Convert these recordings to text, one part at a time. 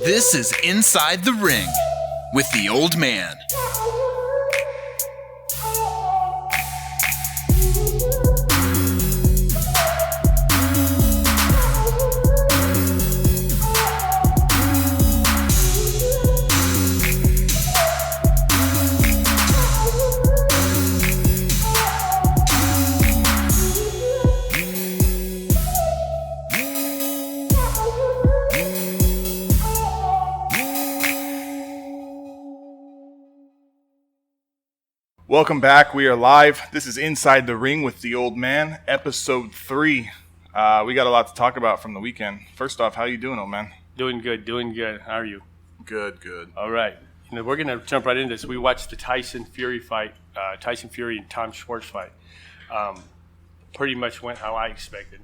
This is Inside the Ring with the Old Man. Welcome back. We are live. This is Inside the Ring with the Old Man, episode 3. We got a lot to talk about from the weekend. First off, how you doing, old man? Doing good. How are you? Good. All right. We're going to jump right into this. We watched the Tyson Fury fight, Tyson Fury and Tom Schwarz fight. Pretty much went how I expected.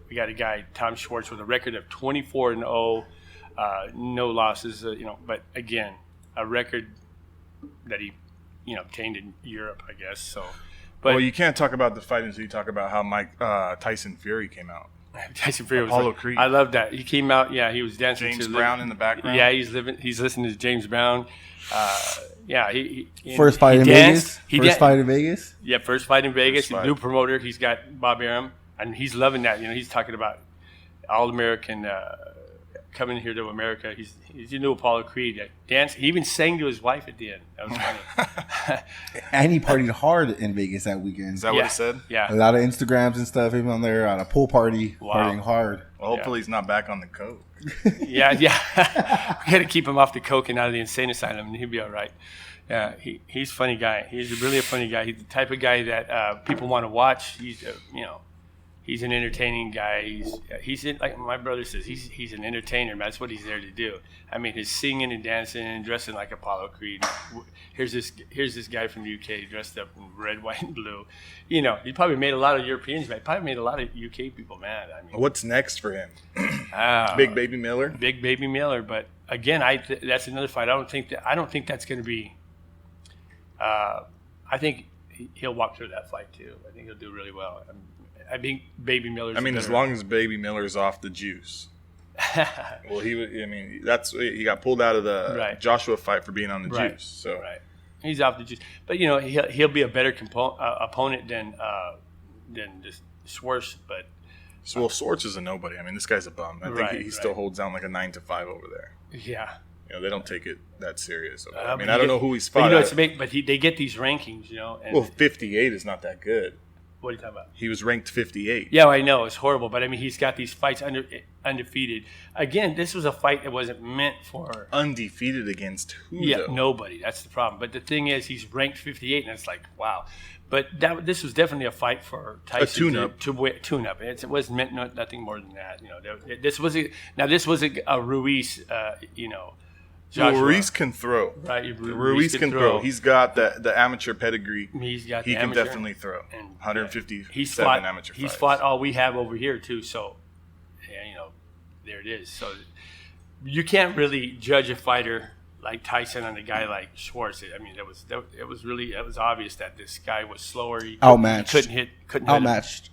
We got a guy, Tom Schwarz, with a record of 24-0, no losses. But again, a record that he obtained in Europe, I guess. So, but well, you can't talk about the fight until you talk about how Tyson Fury came out. Tyson Fury Apollo Creed. I love that. He came out. Yeah, he was dancing James to Brown in the background. Yeah, he's listening to James Brown. He first fight in Vegas. Fight in Vegas. Yeah, first fight in Vegas. New promoter. He's got Bob Arum, and he's loving that. He's talking about All-American. Coming here to America, he's a new Apollo Creed. Dance. He even sang to his wife at the end. That was funny. And he partied hard in Vegas that weekend. Is that what he said? Yeah. A lot of Instagrams and stuff. Even on there on a pool party, partying hard. Well, hopefully he's not back on the coke. Yeah. We got to keep him off the coke and out of the insane asylum, and he'll be all right. Yeah, he's a funny guy. He's really a funny guy. He's the type of guy that people want to watch. He's an entertaining guy. He's like my brother says. He's an entertainer. That's what he's there to do. I mean, his singing and dancing and dressing like Apollo Creed. Here's this guy from the UK dressed up in red, white, and blue. He probably made a lot of Europeans mad. Probably made a lot of UK people mad. I mean, what's next for him? Big Baby Miller. Big Baby Miller. But again, that's another fight. I don't think that's going to be. I think he'll walk through that fight too. I think he'll do really well. I think Baby Miller's. As long as Baby Miller's off the juice. Well, he got pulled out of the Joshua fight for being on the juice. So he's off the juice, but he'll be a better opponent than just Schwarz. But Schwarz is a nobody. I mean, this guy's a bum. I think he still holds down like a 9-5 over there. Yeah. They don't take it that serious. I don't know who he's fought. They get these rankings, And 58 is not that good. What are you talking about? He was ranked 58. Yeah, I know. It's horrible. But, he's got these fights undefeated. Again, this was a fight that wasn't meant for... Undefeated against who, Yeah, though? Nobody. That's the problem. But the thing is, he's ranked 58, and it's like, wow. But this was definitely a fight for Tyson. A tune-up. It wasn't meant nothing more than that. This was a Ruiz, Joshua. Ruiz can throw. Right, Ruiz can throw. He's got the amateur pedigree. He can definitely throw. And 157 amateur fights. He's fought all we have over here too. So, there it is. So, you can't really judge a fighter like Tyson on a guy like Schwarz. I mean, it was obvious that this guy was slower. Outmatched. He couldn't Outmatched.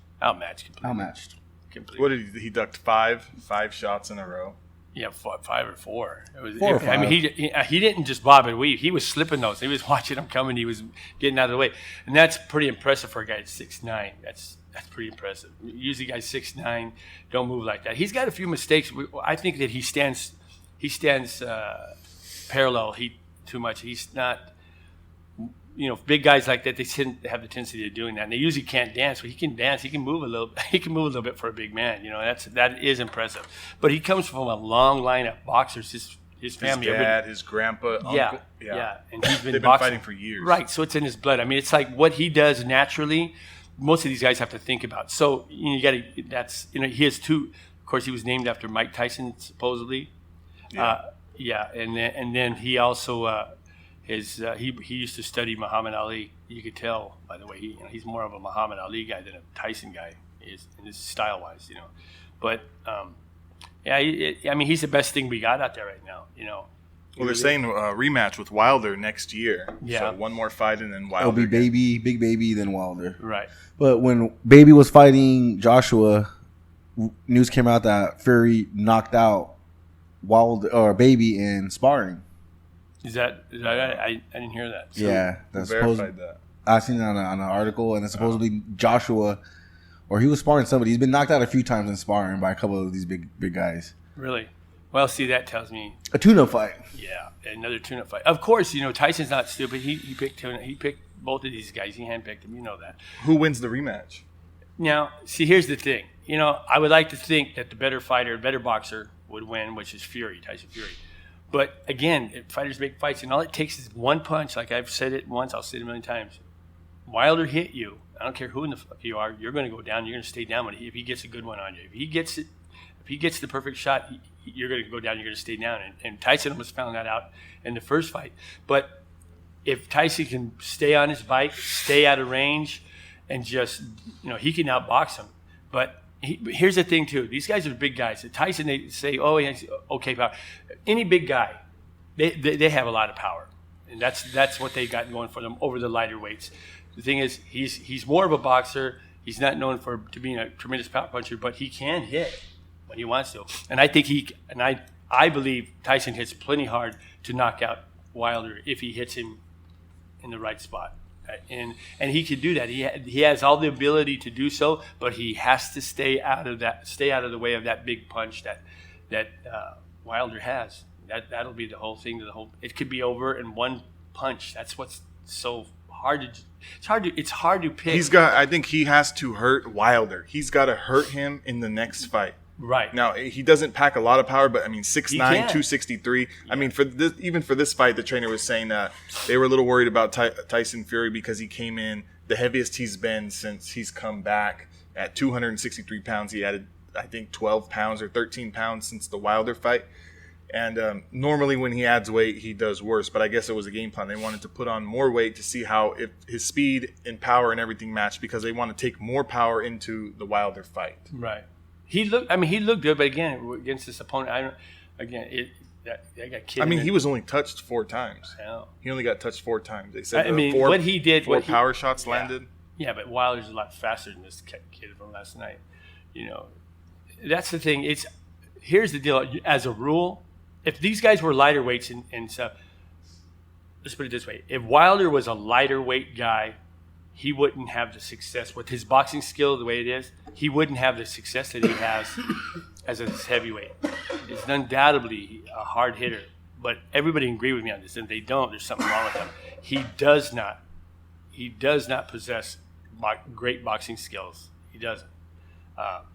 Completely. What did he ducked five shots in a row? Yeah, 5 or 4. It was, 4 or 5. I mean, he didn't just bob and weave. He was slipping those. He was watching them coming. He was getting out of the way, and that's pretty impressive for a guy at 6'9". That's pretty impressive. Usually, guys 6'9" don't move like that. He's got a few mistakes. I think that he stands parallel. Too much. He's not. Big guys like that, they have the tendency of doing that. And they usually can't dance, but he can dance. He can move a little. He can move a little bit for a big man. That is impressive. But he comes from a long line of boxers. His family, his dad, his grandpa, uncle. Yeah. And he's been They've boxing. been fighting for years. Right. So it's in his blood. I mean, it's like what he does naturally. Most of these guys have to think about. So you got to. That's he has 2. Of course, he was named after Mike Tyson, supposedly. Yeah. And then he also. He used to study Muhammad Ali. You could tell by the way he's more of a Muhammad Ali guy than a Tyson guy is in his style wise, But he's the best thing we got out there right now, Well, they're saying a rematch with Wilder next year. Yeah. So one more fight and then Wilder. It'll be Big Baby, then Wilder. Right. But when Baby was fighting Joshua, news came out that Fury knocked out Wild or Baby in sparring. Is that I didn't hear that. So, Yeah, Who that's verified that? I seen it on an article, and it's supposedly Joshua, or he was sparring somebody. He's been knocked out a few times in sparring by a couple of these big guys. Really? Well, see, that tells me. A tune-up fight. Yeah, another tune-up fight. Of course, Tyson's not stupid. He picked tuna. He picked both of these guys. He handpicked them. You know that. Who wins the rematch? Now, see, here's the thing. I would like to think that the better fighter, better boxer would win, which is Tyson Fury. But again, if fighters make fights, and all it takes is one punch. Like I've said it once, I'll say it a million times. Wilder hit you. I don't care who in the fuck you are. You're going to go down. You're going to stay down if he gets a good one on you. If he gets the perfect shot, you're going to go down. You're going to stay down. And Tyson almost found that out in the first fight. But if Tyson can stay on his bike, stay out of range, and just he can outbox him. But here's the thing too. These guys are big guys. Tyson, they say, oh, he has okay power. Any big guy, they have a lot of power, and that's what they got going for them over the lighter weights. The thing is, he's more of a boxer. He's not known to being a tremendous power puncher, but he can hit when he wants to. And I think I believe Tyson hits plenty hard to knock out Wilder if he hits him in the right spot. And he can do that. He has all the ability to do so, but he has to stay out of the way of that big punch that Wilder has. That'll be the whole thing. It could be over in one punch. That's what's so hard to. It's hard to pick. I think he has to hurt Wilder. He's got to hurt him in the next fight. Right. Now, he doesn't pack a lot of power, but 6'9", 263. Yeah. I mean, even for this fight, the trainer was saying that they were a little worried about Tyson Fury because he came in the heaviest he's been since he's come back at 263 pounds. He added, I think, 12 pounds or 13 pounds since the Wilder fight. And normally when he adds weight, he does worse. But I guess it was a game plan. They wanted to put on more weight to see if his speed and power and everything matched because they want to take more power into the Wilder fight. Right. He looked good, but again, against this opponent, I got kidding. He was only touched 4 times. Hell. He only got touched 4 times. They said what he did, four power shots landed. Yeah, but Wilder's a lot faster than this kid from last night. That's the thing. Here's the deal. As a rule, if these guys were lighter weights and stuff, let's put it this way: if Wilder was a lighter weight guy, he wouldn't have the success with his boxing skill the way it is. He wouldn't have the success that he has as a heavyweight. He's undoubtedly a hard hitter, but everybody can agree with me on this. And if they don't, there's something wrong with him. He does not possess great boxing skills. He doesn't.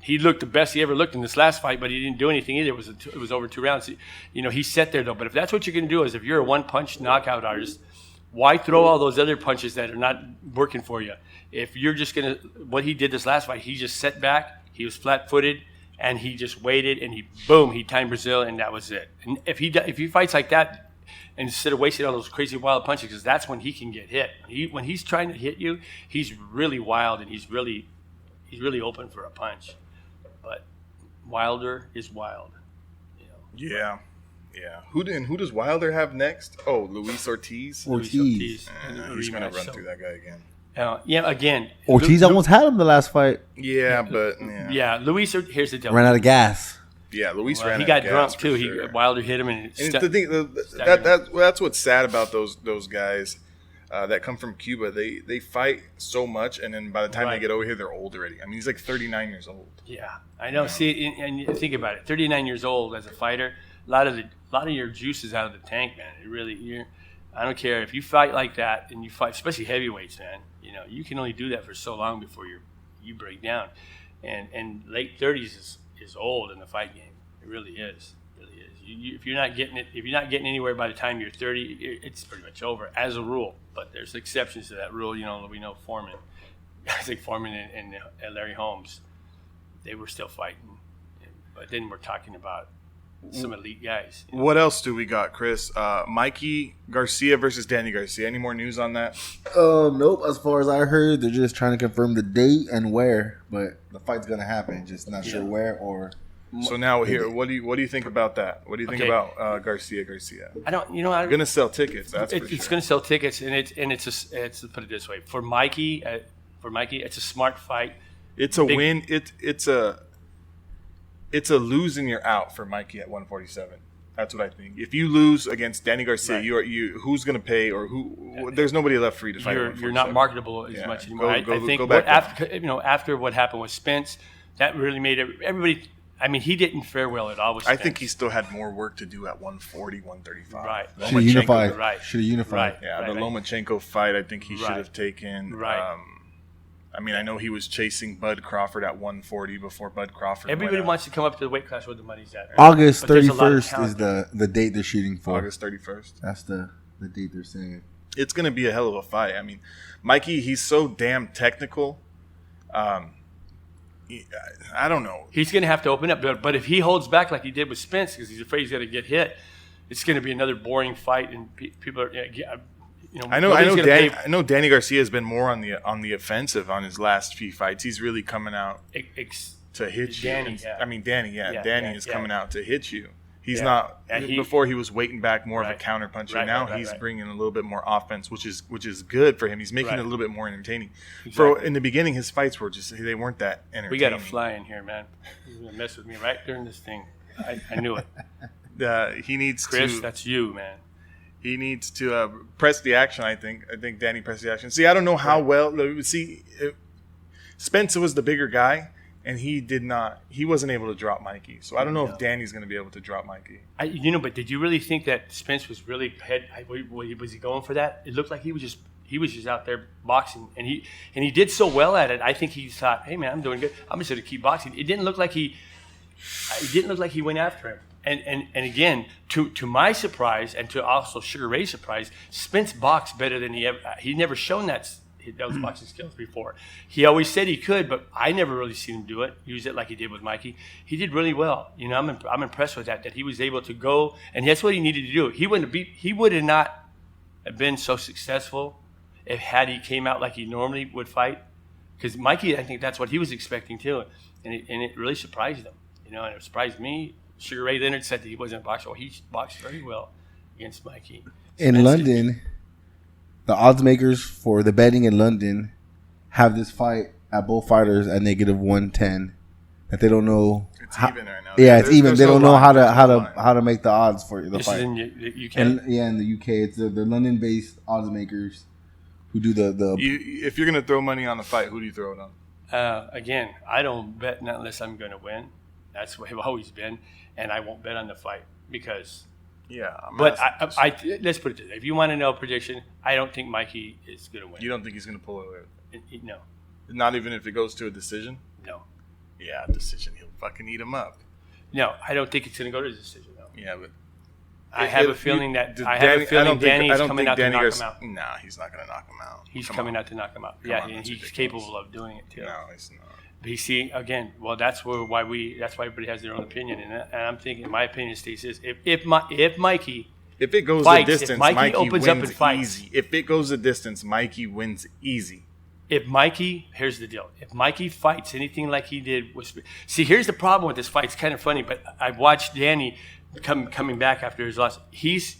He looked the best he ever looked in this last fight, but he didn't do anything either. It was over 2 rounds. He sat there though. But if that's what you're going to do, is if you're a one-punch knockout artist, why throw all those other punches that are not working for you? If you're just going to – what he did this last fight, he just sat back, he was flat-footed, and he just waited, and he timed Brazil, and that was it. And if he fights like that, instead of wasting all those crazy wild punches, because that's when he can get hit. When he's trying to hit you, he's really wild, and he's really open for a punch. But Wilder is wild. Yeah. Yeah. Who does Wilder have next? Oh, Luis Ortiz. He's He's going to run through that guy again. Again. Ortiz almost had him the last fight. Yeah, but yeah. Luis. Here's the deal. Ran out of gas. Yeah, Luis ran out of gas. He got drunk too. Sure. Wilder hit him, and the thing that's what's sad about those guys that come from Cuba. They fight so much, and then by the time they get over here, they're old already. He's like 39 years old. Yeah, I know. See, and you think about it. 39 years old as a fighter. A lot of your juice is out of the tank, man. I don't care if you fight like that, and you fight, especially heavyweights, man. You can only do that for so long before you break down, and late 30s is old in the fight game. It really is. It really is. If you're not getting anywhere by the time you're 30, it's pretty much over as a rule. But there's exceptions to that rule. We know Foreman, guys like Foreman and Larry Holmes, they were still fighting, but then we're talking about some elite guys. What else do we got, Chris? Mikey Garcia versus Danny Garcia. Any more news on that? Nope. As far as I heard, they're just trying to confirm the date and where, but the fight's gonna happen. Just not sure where or. So now here, what do you think about that? What do you think about Garcia? I don't. I'm gonna sell tickets. It's gonna sell tickets, and it's put it this way for Mikey. It's a smart fight. It's a win. It's a lose and you're out for Mikey at 147. That's what I think. If you lose against Danny Garcia, Right. who's going to pay or who? There's nobody left for you to fight. You're not marketable as much anymore. I think go back after what happened with Spence, that really made everybody. I mean, he didn't fare well at all with Spence. I think he still had more work to do at 140, 135. Right. Should have unified. Right. Should have unified. Right. Yeah, the Lomachenko fight, I think he should Right. have taken. Right. I mean, I know he was chasing Bud Crawford at 140 before Bud Crawford. Everybody went up. wants to come up to the weight class where the money's at. Right? August But there's a lot of 31st talent is the date they're shooting for. August 31st. That's the date they're saying. It's going to be a hell of a fight. I mean, Mikey, he's so damn technical. I don't know. He's going to have to open up, but if he holds back like he did with Spence because he's afraid he's going to get hit, it's going to be another boring fight, and people are. I know Danny Garcia has been more on the offensive on his last few fights. He's really coming out to hit you. Danny, yeah. I mean, Danny is coming out to hit you. He's Yeah. not. And Before he was waiting back more of a Right. counter puncher. Right, Now right, he's right. bringing a little bit more offense, which is good for him. He's making Right. it a little bit more entertaining. Exactly. In the beginning, his fights were they weren't that entertaining. We got a fly in here, man. He's going to mess with me right during this thing. I knew it. He needs Chris, to. that's you, man. He needs to press the action, I think. I think Danny pressed the action. See, I don't know how well. Spencer was the bigger guy, and he wasn't able to drop Mikey. So I don't know if Danny's going to be able to drop Mikey. But did you really think that Spence was really was he going for that? It looked like he was just out there boxing, and he did so well at it. I think he thought, hey man, I'm doing good. I'm just going to keep boxing. It didn't look like he went after him. And again, to my surprise, and to also Sugar Ray's surprise, Spence boxed better than he never shown those boxing skills before. He always said he could, but I never really seen him do it, use it like he did with Mikey. He did really well. I'm impressed with that he was able to go, and that's what he needed to do. He would have not been so successful had he came out like he normally would fight. Because Mikey, I think that's what he was expecting too, and it really surprised him. And it surprised me. Sugar Ray Leonard said that he wasn't a boxer. Well, he boxed very well against Mikey. In London, the odds makers for the betting in London have this fight at both fighters at -110. That they don't know. It's even right now. Yeah, it's even. They no don't know line. There's no line. how to make the odds for the This fight. is in the UK. In the UK, it's the London-based odds makers who do the. If you're going to throw money on a fight, who do you throw it on? Again, I don't bet not unless I'm going to win. That's what I've always been, and I won't bet on the fight because. Yeah, But let's put it this way. If you want to know a prediction, I don't think Mikey is going to win. You don't think he's going to pull it? No. Not even if it goes to a decision? No. Yeah, decision. He'll fucking eat him up. No, I don't think it's going to go to a decision, though. Yeah, but I have a feeling Danny is coming out to knock him out. Nah, he's not going to knock him out. He's coming out to knock him out. Yeah, and he's ridiculous. capable of doing it too. No, he's not. But you see, again, well, that's why everybody has their own opinion, and I'm thinking, my opinion states is if Mikey. If it goes fights, the distance, if Mikey wins opens up and fights. easy. If it goes the distance, Mikey wins easy. Here's the deal. If Mikey fights anything like he did with, see, here's the problem with this fight. It's kind of funny, but I watched Danny coming back after his loss. He's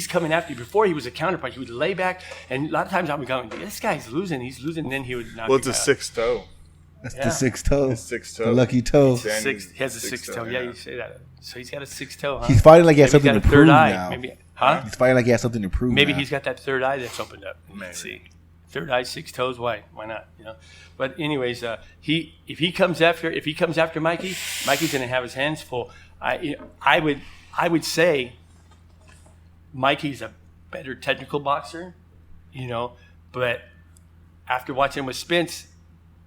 coming after you. Before he was a counterpunch. He would lay back, and a lot of times I would go, this guy's losing. He's losing, and then he would knock. Well, it's him a out. sixth toe. That's the sixth toe. His sixth toe. The lucky toe. Danny's He has a sixth toe. Yeah, you say that. So he's got a sixth toe, huh? He's fighting like he has Maybe something he's to got a third prove eye. now. Maybe, huh? He's fighting like he has something to prove. Maybe now. he's got that third eye that's opened up. Maybe. Let's see. Third eye, six toes. Why not? But anyways, if he comes after Mikey, Mikey's going to have his hands full. I would say Mikey's a better technical boxer, but after watching him with Spence,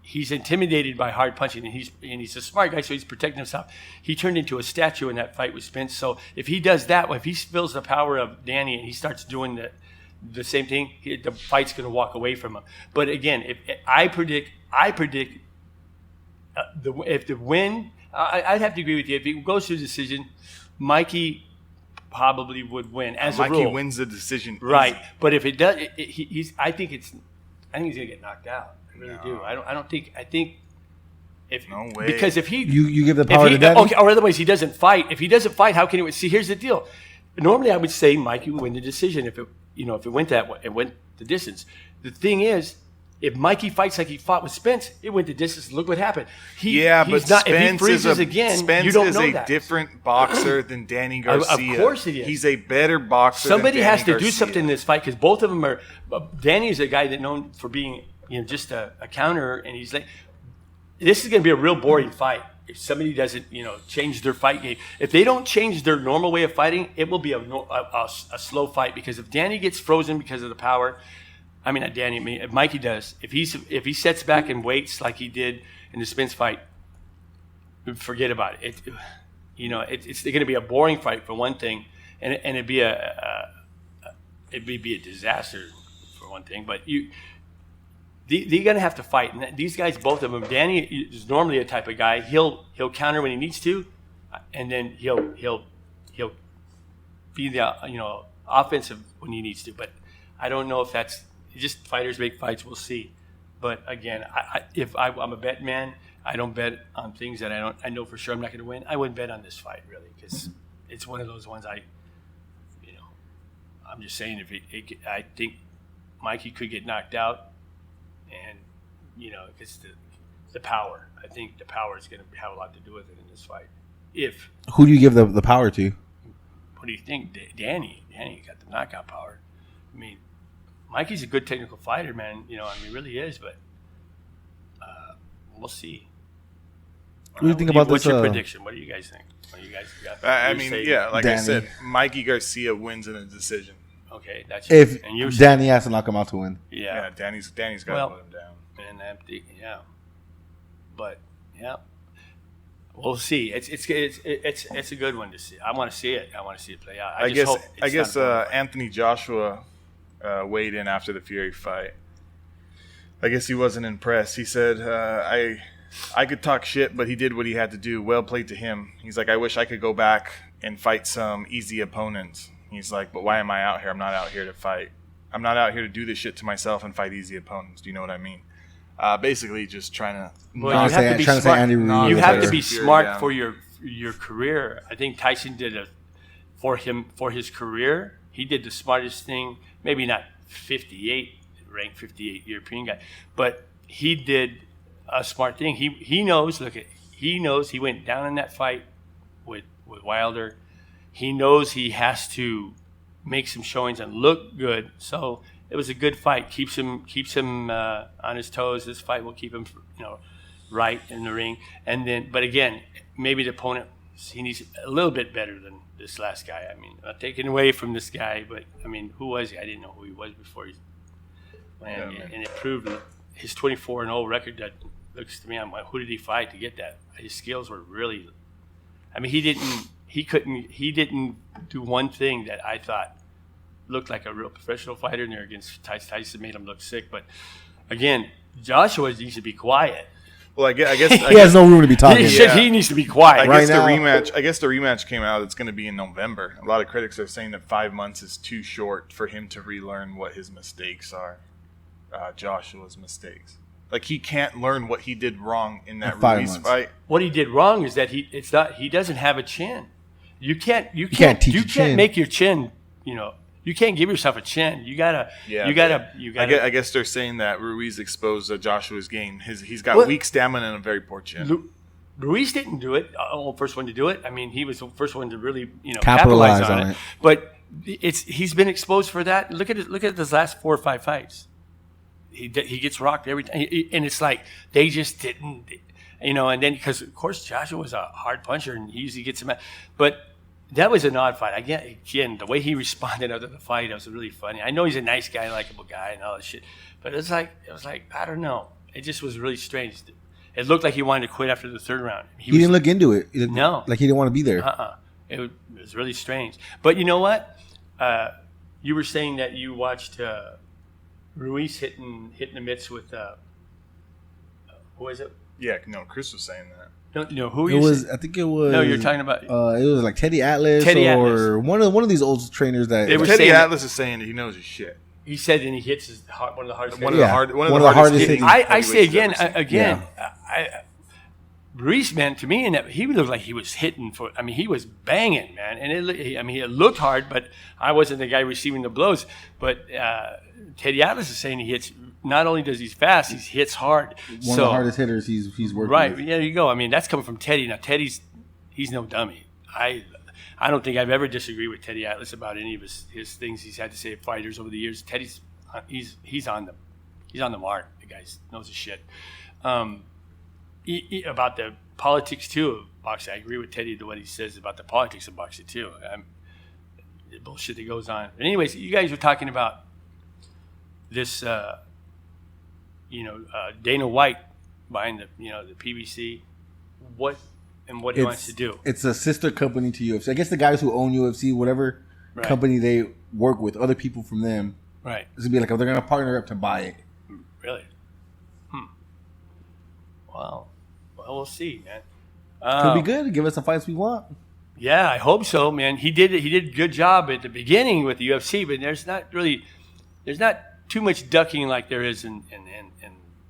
he's intimidated by hard punching, and he's a smart guy, so he's protecting himself. He turned into a statue in that fight with Spence. So if he does that, if he feels the power of Danny and he starts doing the same thing, the fight's going to walk away from him. But again, if I predict if the win, I'd have to agree with you. If it goes to a decision, Mikey probably would win as a rule. Mikey wins the decision, right? easy. But if it does, I think he's going to get knocked out. I really do. I think if no way, because if he you give the power to Danny. Okay, or otherwise he doesn't fight. If he doesn't fight, how can he? See, here's the deal. Normally, I would say Mikey would win the decision if it went that way, it went the distance. The thing is, If Mikey fights like he fought with Spence, it went the distance. Look what happened. But Spence if he freezes again, you don't know is a that. different boxer than Danny Garcia. Of course it is. He's a better boxer. Somebody than Danny has to Garcia. do something in this fight because both of them are. Danny is a guy that's known for being just a counter, and he's like, this is going to be a real boring fight if somebody doesn't change their fight game. If they don't change their normal way of fighting, it will be a slow fight because if Danny gets frozen because of the power. I mean, not Danny. I mean, if Mikey does, if he sets back and waits like he did in the Spence fight, forget about it. It's going to be a boring fight for one thing, and it'd be a disaster for one thing. But they're going to have to fight, and these guys, both of them. Danny is normally a type of guy. He'll counter when he needs to, and then he'll be the offensive when he needs to. But I don't know if that's. Just fighters make fights. We'll see. But again, if I'm a bet man, I don't bet on things that I know for sure I'm not going to win. I wouldn't bet on this fight really because it's one of those ones I'm just saying I think Mikey could get knocked out, and because the power. I think the power is going to have a lot to do with it in this fight. Who do you give the power to? What do you think, Danny? Danny got the knockout power. I mean. Mikey's a good technical fighter, man. He really is, but we'll see. What do you think about this? What's your prediction? What do you guys think? What do you guys got? Like Danny. I said, Mikey Garcia wins in a decision. Okay, that's if and you're Danny has to knock him out to win. Yeah, Danny's got to put him down. And but we'll see. It's a good one to see. I want to see it. I want to see it play out. I guess Anthony Joshua. Weighed in after the Fury fight. I guess he wasn't impressed. He said, I could talk shit, but he did what he had to do. Well played to him. He's like, I wish I could go back and fight some easy opponents. He's like, but why am I out here? I'm not out here to fight. I'm not out here to do this shit to myself and fight easy opponents. Do you know what I mean? Basically just trying to... Well, you have to be smart. You have to be smart for your career. I think Tyson did for his career. He did the smartest thing. Maybe not ranked 58 European guy, but he did a smart thing. He knows. He knows he went down in that fight with Wilder. He knows he has to make some showings and look good. So it was a good fight. Keeps him on his toes. This fight will keep him, right in the ring. And then, but again, maybe the opponent he needs a little bit better than this last guy. I mean, not taking away from this guy, but I mean, who was he? I didn't know who he was before. And it proved his 24-0 record. That looks to me, I'm like, who did he fight to get that? His skills were really. I mean, he didn't do one thing that I thought looked like a real professional fighter. And there against Tyson made him look sick. But again, Joshua needs to be quiet. Well, I guess he has no room to be talking. He needs to be quiet. I guess the rematch came out. It's going to be in November. A lot of critics are saying that 5 months is too short for him to relearn what his mistakes are. Joshua's mistakes. Like he can't learn what he did wrong in that Ruiz fight. What he did wrong is that he doesn't have a chin. You can't make your chin. You can't give yourself a chin. You gotta. I guess they're saying that Ruiz exposed Joshua's game. He's got weak stamina and a very poor chin. Ruiz didn't do it. First one to do it. I mean, he was the first one to really capitalize on it. But he's been exposed for that. Look at his last 4 or 5 fights. He gets rocked every time, and it's like they just didn't. And then because of course Joshua was a hard puncher and he usually gets him out, but. That was an odd fight. Again, the way he responded after the fight, it was really funny. I know he's a nice guy, likable guy, and all that shit, but it was like I don't know. It just was really strange. It looked like he wanted to quit after the 3rd round. He didn't look into it. No, like he didn't want to be there. It was really strange. But you know what? You were saying that you watched Ruiz hitting the mitts with who was it? Yeah, no, Chris was saying that. No, who it was? I think it was. No, you're talking about. It was like Teddy Atlas or one of these old trainers that. Teddy Atlas is saying that he knows his shit. He said, and he hits one of the hardest. One of the hardest. I say again. Reese, man, to me, and he looked like he was hitting for. I mean, he was banging, man, and it looked hard, but I wasn't the guy receiving the blows. But Teddy Atlas is saying he hits. Not only does he's fast, he hits hard. One of the hardest hitters he's worked right. with. Yeah, there you go. I mean, that's coming from Teddy. Now, he's no dummy. I don't think I've ever disagreed with Teddy Atlas about any of his things he's had to say to fighters over the years. Teddy's he's on the mark. The guy knows his shit. About the politics too of boxing, I agree with Teddy to what he says about the politics of boxing too. The bullshit that goes on. But anyways, you guys were talking about this, Dana White buying the PBC. What he wants to do? It's a sister company to UFC. I guess the guys who own UFC, whatever company they work with, other people from them, right? It's gonna be like, they're gonna partner up to buy it. Really? Wow. Well, we'll see, man. Could be good. Give us the fights we want. Yeah, I hope so, man. He did a good job at the beginning with the UFC, but there's not too much ducking like there is in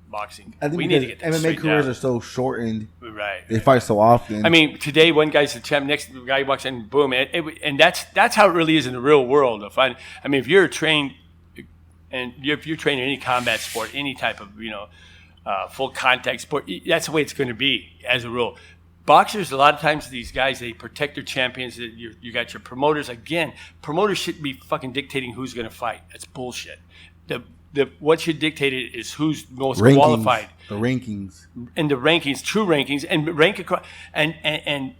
boxing. I think we need to get that MMA careers are so shortened. Right. They fight so often. I mean, today one guy's the champ, next guy walks in, boom, and that's how it really is in the real world. I mean, if you're trained, and if you're trained in any combat sport, any type of full contact sport, that's the way it's going to be as a rule. Boxers, a lot of times these guys, they protect their champions. You got your promoters. Again, promoters shouldn't be fucking dictating who's going to fight. That's bullshit. What should dictate it is who's most qualified. The rankings. And the rankings, true rankings, and rank across and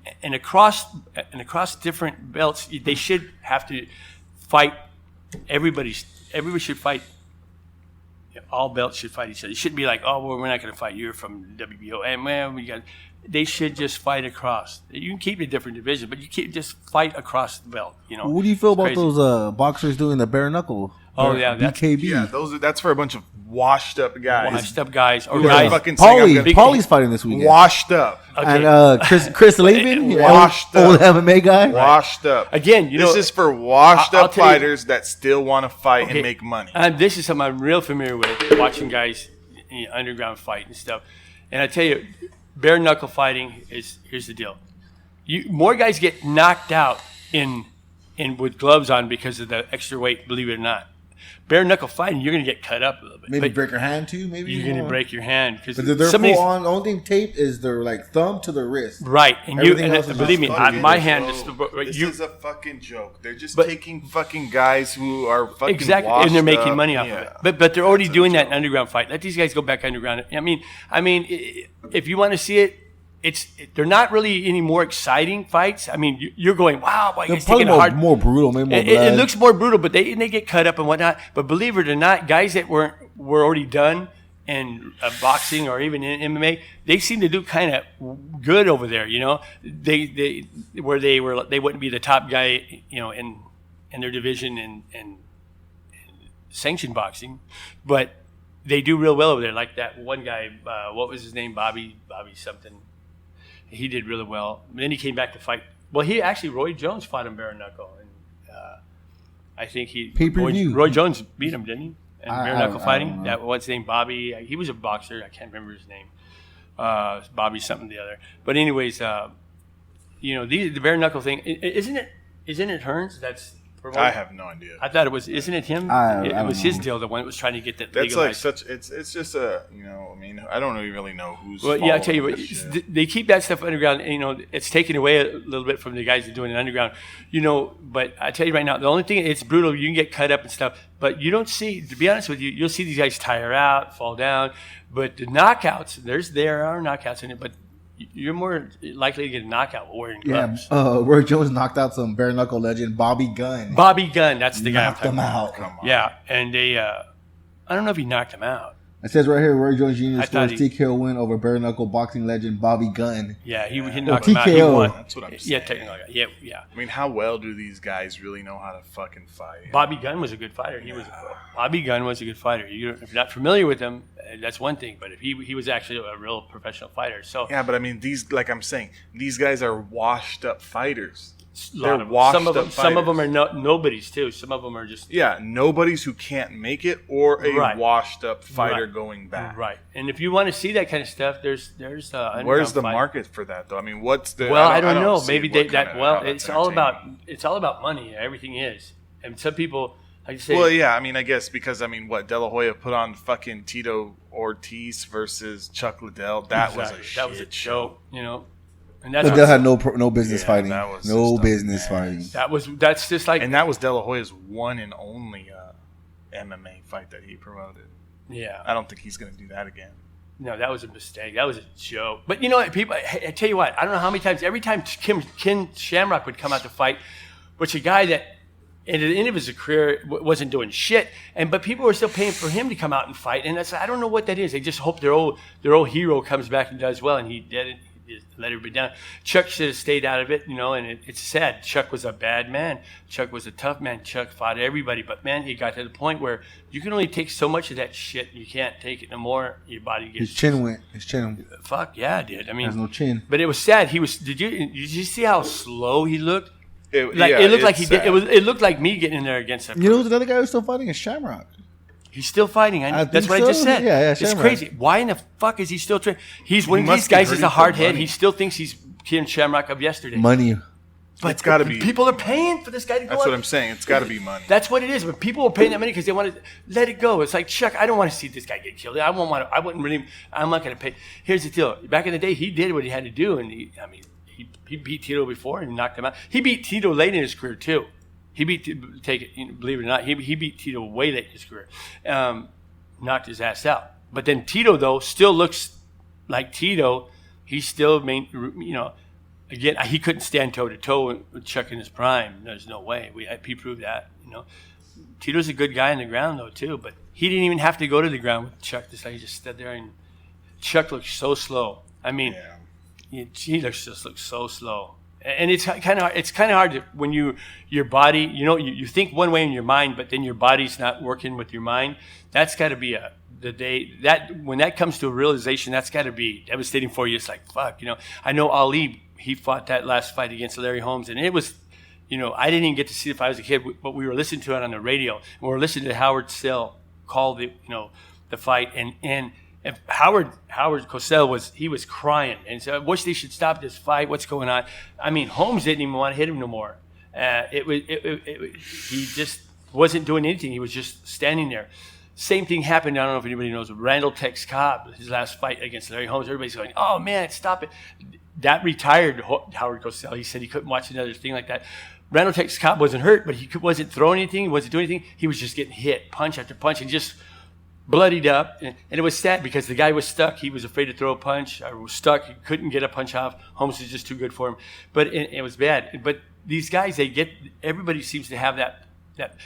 across different belts, they should have to fight. Everybody should fight. All belts should fight each other. It shouldn't be like, oh, well, we're not going to fight. You're from WBO, and man, they should just fight across. You can keep a different division, but you can't just fight across the belt. What do you feel about those boxers doing the bare knuckle? Oh yeah, BKB. Yeah, that's for a bunch of washed up guys. Or guys. Paulie's fighting this weekend. Washed up. Okay. And Chris Laban, washed old up. MMA guy. Washed up. Again, this is for washed I'll up tell you- fighters that still want to fight and make money. This is something I'm real familiar with, watching guys underground fight and stuff. And I tell you, bare knuckle fighting here's the deal. More guys get knocked out in with gloves on because of the extra weight, believe it or not. Bare knuckle fighting, you're going to get cut up a little bit. Maybe break your hand too. Maybe you're going to break your hand because they're full on. The only thing taped is their thumb to the wrist. Right, and believe me, my hand is. This is a fucking joke. They're just taking fucking guys who are fucking exactly, washed and they're making up. money off of it. But they're already doing that in underground fight. Let these guys go back underground. I mean, if you want to see it. They're not really any more exciting fights. I mean, you're going, wow, boy, it's probably more brutal. Maybe more it looks more brutal, but they get cut up and whatnot. But believe it or not, guys that were already done in boxing or even in MMA, they seem to do kind of good over there. They wouldn't be the top guy, in their division in sanctioned boxing, but they do real well over there. Like that one guy, what was his name? Bobby something. He did really well. And then he came back to fight. Well, Roy Jones fought him bare knuckle, and I think Roy Jones beat him, didn't he? And bare knuckle fighting. That what's his name? Bobby. He was a boxer. I can't remember his name. Bobby something the other. But anyways, the bare knuckle thing. Isn't it Hearns? That's. I have no idea. I thought it was. Isn't it him? It was his deal. The one that was trying to get that. That's legalized. like such. It's just a. I don't really know who's. Well, yeah, I tell you what. They keep that stuff underground. It's taken away a little bit from the guys that are doing it underground. But I tell you right now, the only thing it's brutal. You can get cut up and stuff, but you don't see. To be honest with you, you'll see these guys tire out, fall down. But the knockouts, there are knockouts in it, but. You're more likely to get a knockout wearing gloves. Yeah, Roy Jones knocked out some bare knuckle legend Bobby Gunn. Bobby Gunn, that's the guy. Knocked him out. Come on. Yeah, and they, I don't know if he knocked him out. It says right here, Roy Jones Jr. scores TKO win over bare knuckle boxing legend Bobby Gunn. Yeah, he knocked him out. He TKO. won. That's what I'm saying. Yeah, technically. Yeah. I mean, how well do these guys really know how to fucking fight? Bobby Gunn was a good fighter. Bobby Gunn was a good fighter. If you're not familiar with him, that's one thing. But if he was actually a real professional fighter. So yeah, but I mean, like I'm saying, these guys are washed up fighters. They're washed some of them, up some of fighters. them are nobodies too. Some of them are just nobodies who can't make it or a Right. washed up fighter Right. going back. right. And if you want to see that kind of stuff, there's Where's underground the fight. market for that though? I mean, what's the? Well, I don't know. see Maybe what they, kind of- well, how that's it's all entertaining. about money. Everything is, and some people, like you say, Well, yeah, I mean, I guess because what De La Hoya put on fucking Tito Ortiz versus Chuck Liddell, that was a joke, show. you know. And that's Liddell had no business Yeah, fighting. that was No just a business mess. fighting. that's just like And that was De La Hoya's one and only MMA fight that he promoted. yeah. I don't think he's going to do that again. No, that was a mistake. That was a joke. But you know what, people? I tell you what. I don't know how many times. Every time Ken Shamrock would come out to fight, which a guy that at the end of his career wasn't doing shit, but people were still paying for him to come out and fight. And I don't know what that is. They just hope their old hero comes back and does well, and he didn't. He just let everybody down. Chuck should have stayed out of it, you know. And it's sad. Chuck was a bad man. Chuck was a tough man. Chuck fought everybody, but man, he got to the point where you can only take so much of that shit. You can't take it no more. Your body gets His chin went. His chin fuck yeah, it did. I mean, has no chin. but it was sad. He was. Did you see how slow he looked? It It looked like it's he did. sad. It looked like me getting in there against him. You know who's another guy who's still fighting? Is Shamrock. He's still fighting. I That's think what I just so. said. Yeah, It's Shamrock. crazy. Why in the fuck is he still training? He's one of must these be guys is hurting a hard for head. money. He still thinks he's Ken Shamrock of yesterday. Money. But It's gotta be. People are paying for this guy to go That's up. what I'm saying. It's got to be money. That's what it is. But people are paying that money because they want to let it go. It's like, Chuck, I don't want to see this guy get killed. I wouldn't really. I'm not going to pay. Here's the deal. Back in the day, he did what he had to do, and he beat Tito before and knocked him out. He beat Tito late in his career too. He beat, believe it or not, he beat Tito way late in his career. Knocked his ass out. But then Tito though still looks like Tito. He still again, he couldn't stand toe to toe with Chuck in his prime. There's no way. He proved that. Tito's a good guy on the ground though too, but he didn't even have to go to the ground with Chuck. He just stood there, and Chuck looked so slow. I mean, he just looks so slow, and it's kind of hard to, when your body, you think one way in your mind, but then your body's not working with your mind. That's got to be the day that when that comes to a realization, that's got to be devastating for you. It's like fuck, I know Ali. He fought that last fight against Larry Holmes, and it was, I didn't even get to see it if I was a kid, but we were listening to it on the radio, and we were listening to Howard Sell call the fight, and Howard Cosell was crying, and so I wish they should stop this fight. What's going on? I mean, Holmes didn't even want to hit him no more. He just wasn't doing anything. He was just standing there. Same thing happened. I don't know if anybody knows Randall Tex Cobb, his last fight against Larry Holmes. Everybody's going, "Oh man, stop it!" That retired Howard Cosell. He said he couldn't watch another thing like that. Randall Tex Cobb wasn't hurt, but he wasn't throwing anything. He wasn't doing anything. He was just getting hit, punch after punch, and just bloodied up. And it was sad because the guy was stuck. He was afraid to throw a punch. I was stuck. He couldn't get a punch off. Holmes was just too good for him. But it was bad. But these guys, everybody seems to have that.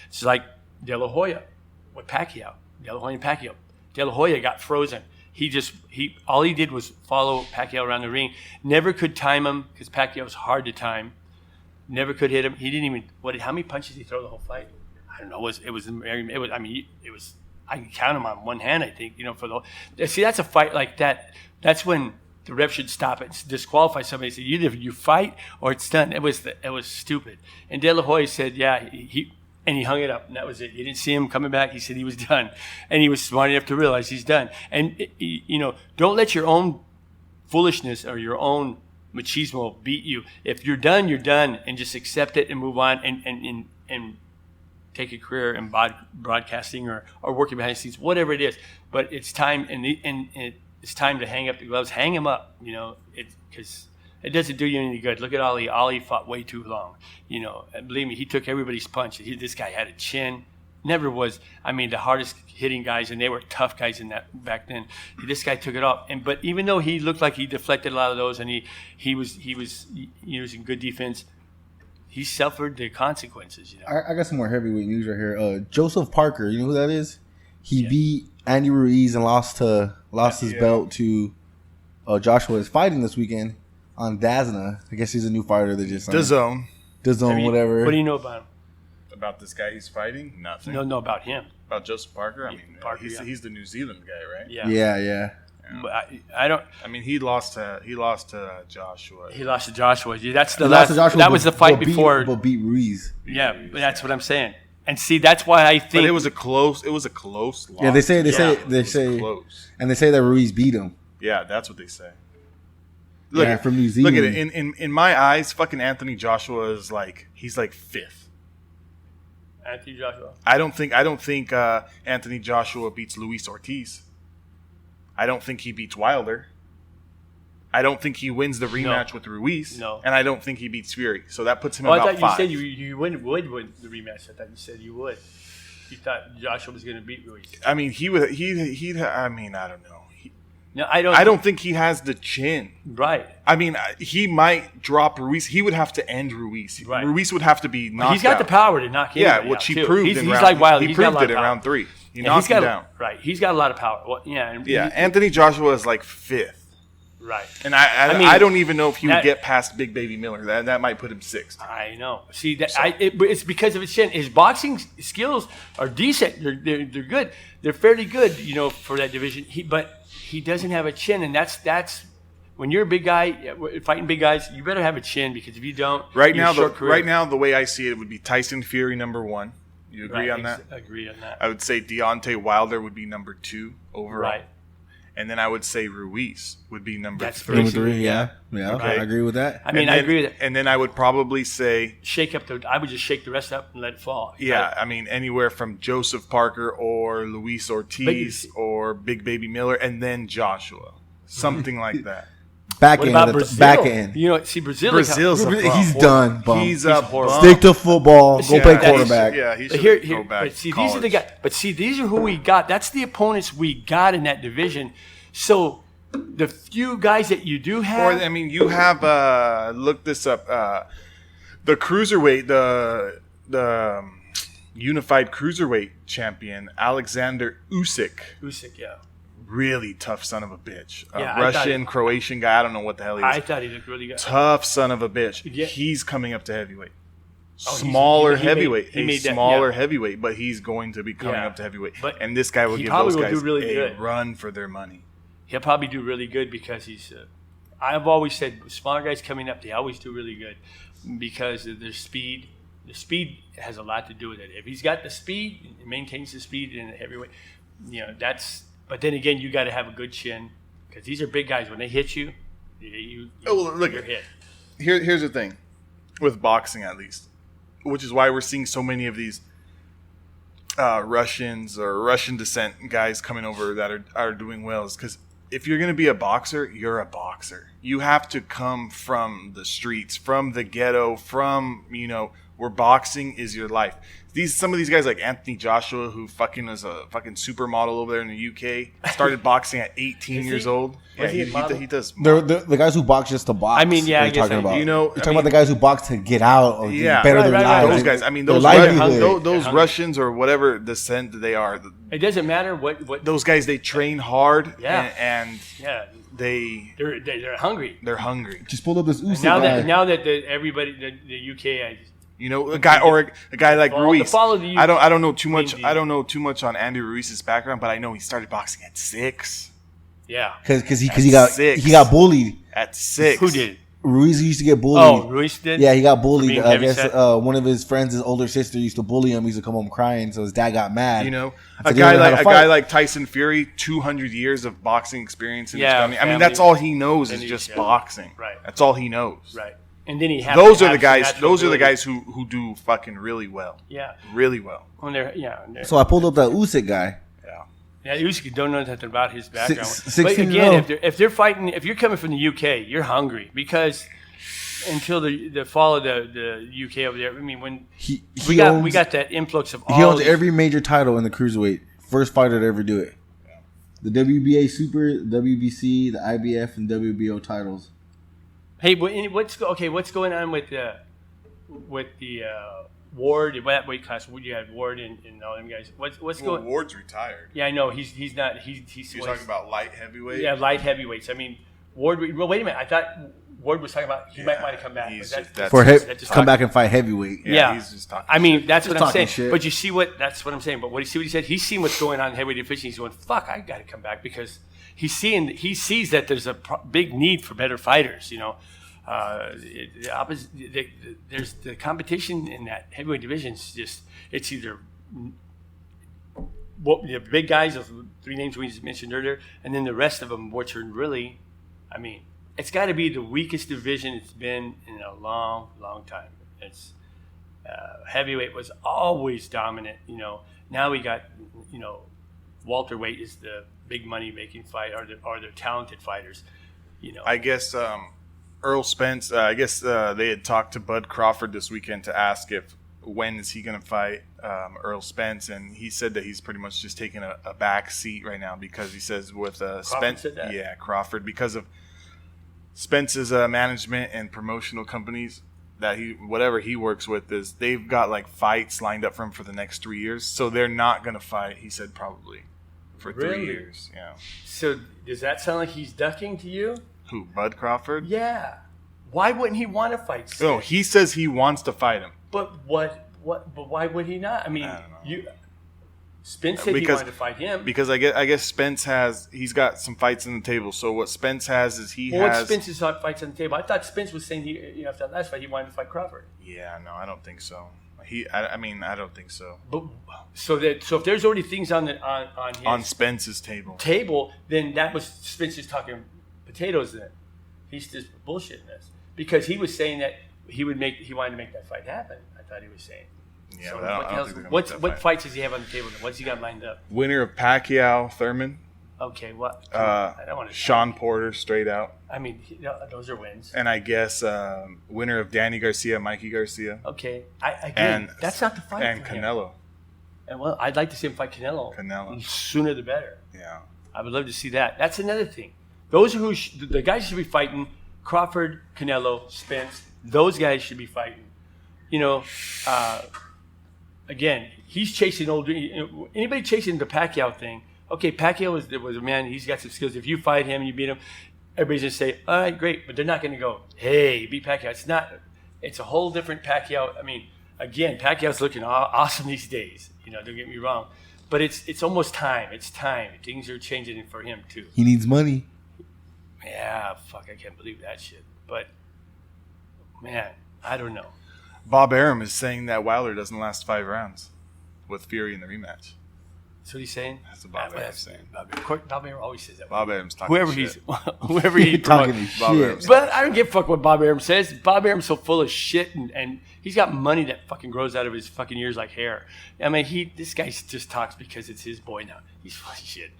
It's like De La Hoya with Pacquiao. De La Hoya and Pacquiao. De La Hoya got frozen. All he did was follow Pacquiao around the ring. Never could time him because Pacquiao was hard to time. Never could hit him. He didn't even. How many punches did he throw the whole fight? I don't know. It was. I mean, it was. I can count them on one hand. I think for the. See, that's a fight like that. That's when the ref should stop it, disqualify somebody. Say either you fight or it's done. It was stupid. And De La Hoya said, yeah, and he hung it up, and that was it. You didn't see him coming back. He said he was done, and he was smart enough to realize he's done. And don't let your own foolishness or your own machismo beat you. If you're done, you're done, and just accept it and move on and take a career in broadcasting or working behind the scenes, whatever it is. But it's time, and it's time to hang up the gloves. Hang them up, because it doesn't do you any good. Look at Ali. Ali fought way too long. And believe me, he took everybody's punch. This guy had a chin. Never was. I mean, the hardest hitting guys, and they were tough guys in that back then. This guy took it off. But even though he looked like he deflected a lot of those, and he was using good defense, he suffered the consequences. I got some more heavyweight news right here. Joseph Parker, you know who that is? He beat Andy Ruiz and lost his belt to Joshua. Is fighting this weekend on DAZN. I guess he's a new fighter. They just DAZN. Whatever. What do you know about him? About this guy he's fighting? Nothing. No, about him. About Joseph Parker? I mean, Parker, he's the New Zealand guy, right? Yeah. Yeah. But I don't. I mean, he lost to Joshua. He lost to Joshua. Yeah, that's the He last. lost to Joshua, that was the fight before. But beat Ruiz. Yeah, but that's what I'm saying. And see, that's why I think But it was a close loss. Yeah, they say, close. and they say that Ruiz beat him. Yeah, that's what they say. Yeah, from New Zealand. Look at it. In my eyes, fucking Anthony Joshua is he's like fifth. Anthony Joshua. I don't think Anthony Joshua beats Luis Ortiz. I don't think he beats Wilder. I don't think he wins the rematch with Ruiz. No. And I don't think he beats Fury. So that puts him I about thought 5. you said you would win the rematch. I thought you said you would. You thought Joshua was going to beat Ruiz. I mean, he would. I mean, I don't know. No, I don't. I don't think he has the chin. Right. I mean, he might drop Ruiz. He would have to end Ruiz. Right. Ruiz would have to be knocked He's got out. the power to knock him Yeah, out, which he too. proved He's in round. like Wilder. He He's got a proved lot it of in power. round 3. He Yeah, knocked him down. Right. He's got a lot of power. Well, yeah. Yeah, Anthony Joshua is like 5th. Right. And I mean, I don't even know if he would that- get past Big Baby Miller. That might put him 6th. I know. See, it's because of his chin. His boxing skills are decent. They're good. They're fairly good, for that division. But he doesn't have a chin, and that's when you're a big guy fighting big guys. You better have a chin, because if you don't, Right you're now, short career. the way I see it would be Tyson Fury number 1. You agree on that? Agree on that. I would say Deontay Wilder would be number 2 overall. Right. And then I would say Ruiz would be number That's 3. Number 3, yeah. Okay. I agree with that. I mean, And I then- agree with it. And then I would probably say, I would just shake the rest up and let it fall. yeah, I mean, anywhere from Joseph Parker or Luis Ortiz or Big Baby Miller, and then Joshua. Something like that. Back What end. about Brazil? Back end. Brazil. Brazil's a bum. He's done, bum. He's a horrible. bum. Stick to football. Go Yeah, play that's- quarterback. Yeah, he But should here, go back but see, to these are the college. guys. But see, these are who we got. That's the opponents we got in that division. So the few guys that you do Or, have, I mean, you have, look this up, the cruiserweight, the unified cruiserweight champion, Alexander Usyk. Usyk, yeah. Really tough son of a bitch. Yeah, I Russian, Croatian guy. I don't know what the hell he is. I thought he looked really good. Tough son of a bitch. Yeah. He's coming up to heavyweight. Oh, Smaller he made- heavyweight. he made that, smaller yeah. heavyweight, but he's going to be coming Yeah. up to heavyweight. But and this guy will he give probably those will guys do really a good. run for their money. He'll probably do really good because he's. I've always said smaller guys coming up, they always do really good because of their speed. The speed has a lot to do with it. If he's got the speed, maintains the speed in the heavyweight, that's. But then again, you got to have a good chin because these are big guys. When they hit you, Look, you're hit. Here's the thing, with boxing at least, which is why we're seeing so many of these Russians or Russian descent guys coming over that are doing well, is because if you're going to be a boxer, you're a boxer. You have to come from the streets, from the ghetto, from, where boxing is your life. Some of these guys like Anthony Joshua, who fucking was a fucking supermodel over there in the UK, started boxing at 18 Is he? years old. Was he a he model? does. The guys who box just to box. I mean, yeah, what I you're guess talking I- about. you know, You're talking about the guys who box to get out or Yeah, better right, their right, right. lives. Those guys. I mean, Their those livelihood. those hungry. Russians or whatever descent they are. It doesn't matter what. Those guys, they train hard. Yeah. and Yeah, they're hungry. they're hungry. Just pulled up this Usyk Now guy. that everybody the UK. A guy like Ruiz. follow the I don't know too much. Indeed. I don't know too much on Andy Ruiz's background, but I know he started boxing at 6. Yeah. Because he At 6. got bullied. At 6. Who did? Ruiz used to get bullied. Oh, Ruiz did? Yeah, he got bullied. being I heavy guess set? one of his friends, his older sister, used to bully him. He used to come home crying, so his dad got mad. A So they guy learned how to like fight. Tyson Fury, 200 years of boxing experience in his Yeah, family. I mean, family. that's all he knows is And just yeah. boxing. Right. That's all he knows. Right. And then he has Those to are the have guys. some natural Those are the ability. guys who do fucking really well. Yeah. Really well. When they're So I pulled up that Usyk guy. Yeah, Usyk don't know nothing about his background. Six- But 16 again, and if they're fighting, if you're coming from the UK, you're hungry because until the fall of the UK over there, I mean, when He we owns, got that influx of all he owns these- every major title in the cruiserweight. First fighter to ever do it. The WBA Super, WBC, the IBF, and WBO titles. Hey, what's going on with the Ward? What weight class? Would you have Ward and all them guys? What's going? Ward's retired. Yeah, I know he's not. He's You're talking about light heavyweight. Yeah, light heavyweights. I mean, Ward. Well, wait a minute. I thought Ward was talking about he might want to come back. he's but just- that's- For that's come back and fight heavyweight. Yeah, he's just talking I mean, that's what Just I'm saying. talking shit. But you see that's what I'm saying. But what he said? He's seen what's going on in heavyweight division. He's going, fuck, I got to come back because he sees that there's a big need for better fighters. There's the competition in that heavyweight division is just, it's either the big guys, those 3 names we just mentioned earlier, and then the rest of them, which are really, I mean, it's got to be the weakest division it's been in a long, long time. It's heavyweight was always dominant. Now we got, welterweight is the big money making fight, or the talented fighters. I guess Earl Spence. I guess they had talked to Bud Crawford this weekend to ask when is he going to fight Earl Spence, and he said that he's pretty much just taking a back seat right now because he says with Spence, said that? Yeah, Crawford, because of Spence's management and promotional companies that whatever he works with is they've got like fights lined up for him for the next 3 years, so they're not going to fight. He said probably for 3 years. Yeah. So does that sound like he's ducking to you? Who, Bud Crawford? Yeah. Why wouldn't he want to fight Spence? No, he says he wants to fight him. But But why would he not? I mean, I don't know. Spence said he wanted to fight him. Because I guess Spence he's got some fights on the table. So what Spence has is What's Spence's fights on the table? I thought Spence was saying after that last fight he wanted to fight Crawford. Yeah, no, I don't think so. I don't think so. But so if there's already things on his Spence's table, then that was Spence just talking potatoes. Then he's just bullshitting us because he was saying that he wanted to make that fight happen. I thought he was saying. Yeah, so but I don't think they're gonna make that what fight. fights does he have on the table? What's he got lined up? Winner of Pacquiao Thurman. Okay, what? I don't want to. Sean Porter, straight out. I mean, those are wins. And I guess winner of Danny Garcia, Mikey Garcia. Okay, that's not the fight. And for Canelo. Him. And well, I'd like to see him fight Canelo. Sooner the better. Yeah, I would love to see that. That's another thing. Those are the guys should be fighting: Crawford, Canelo, Spence. Those guys should be fighting. Again, he's chasing anybody chasing the Pacquiao thing. Okay, Pacquiao was a man. He's got some skills. If you fight him and you beat him, everybody's gonna say, "All right, great," but they're not gonna go, "Hey, beat Pacquiao." It's not. It's a whole different Pacquiao. I mean, again, Pacquiao's looking awesome these days. Don't get me wrong, but it's almost time. It's time. Things are changing for him too. He needs money. Yeah, fuck, I can't believe that shit. But man, I don't know. Bob Arum is saying that Wilder doesn't last 5 rounds with Fury in the rematch. That's what he's saying? That's what Bob Arum's saying. Bob Arum always says that. Bob Arum's talking shit. Whoever he's talking shit. But I don't give a fuck what Bob Arum says. Bob Arum's so full of shit, and he's got money that fucking grows out of his fucking ears like hair. I mean, this guy just talks because it's his boy now. He's full of shit.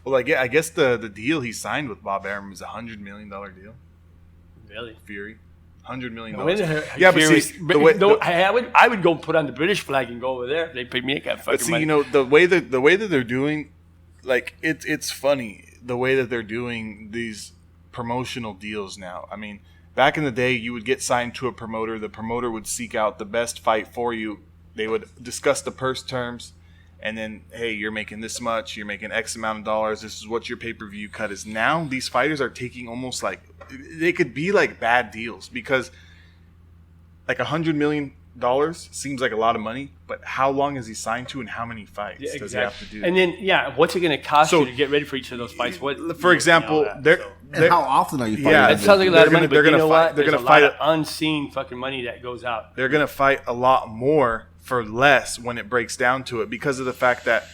Well, I guess the deal he signed with Bob Arum is a $100 million deal. Really? Fury. $100 million. Yeah, but see, I would go put on the British flag and go over there. They paid me that fucking money. The way that they're doing, like it's funny the way that they're doing these promotional deals now. I mean, back in the day, you would get signed to a promoter. The promoter would seek out the best fight for you. They would discuss the purse terms, and then, hey, you're making this much. You're making X amount of dollars. This is what your pay-per-view cut is. Now these fighters are taking almost like they could be like bad deals because like $100 million seems like a lot of money, but how long is he signed to and how many fights does he have to do? And then, what's it going to cost you to get ready for each of those fights? For example, and how often are you fighting? Yeah, it sounds like a lot of money, but you know what? They're There's going to a fight lot of unseen fucking money that goes out. They're going to fight a lot more for less when it breaks down to it because of the fact that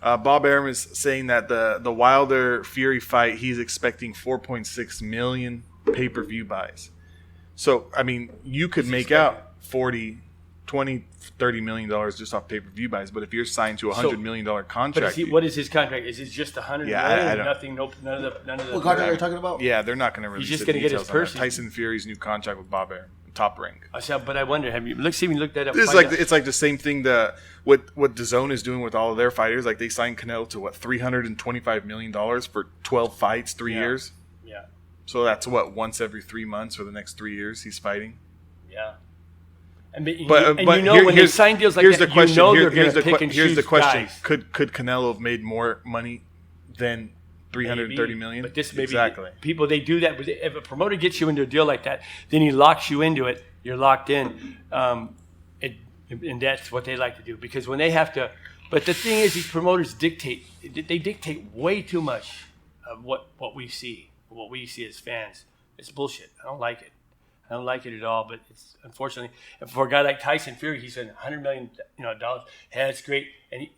Bob Arum is saying that the Wilder Fury fight, he's expecting 4.6 million pay-per-view buys. So, I mean, you could make out $40, $20, $30 million just off pay-per-view buys, but if you're signed to a $100 million contract... But what is his contract? Is it just $100 million? I don't, nothing, none of the... What contract are you talking about? Yeah, they're not going to release He's just going to get his purse. Tyson Fury's new contract with Bob Arum, Top Rank. But I wonder, have you looked that up? It's like the same thing what DAZN is doing with all of their fighters. Like they signed Canelo to $325 million for 12 fights, 3 years. Yeah. So that's once every 3 months for the next 3 years he's fighting. Yeah. When they sign deals like that, they're going to pick and choose guys. Could Canelo have made more money than $330 million? But this maybe exactly. People, they do that. If a promoter gets you into a deal like that, then he locks you into it. You're locked in. And that's what they like to do. Because when they have to But the thing is, these promoters dictate way too much of what we see as fans. It's bullshit. I don't like it. I don't like it at all. But it's unfortunately, and for a guy like Tyson Fury, he's in $100 million, dollars. Hey, that's great. And he,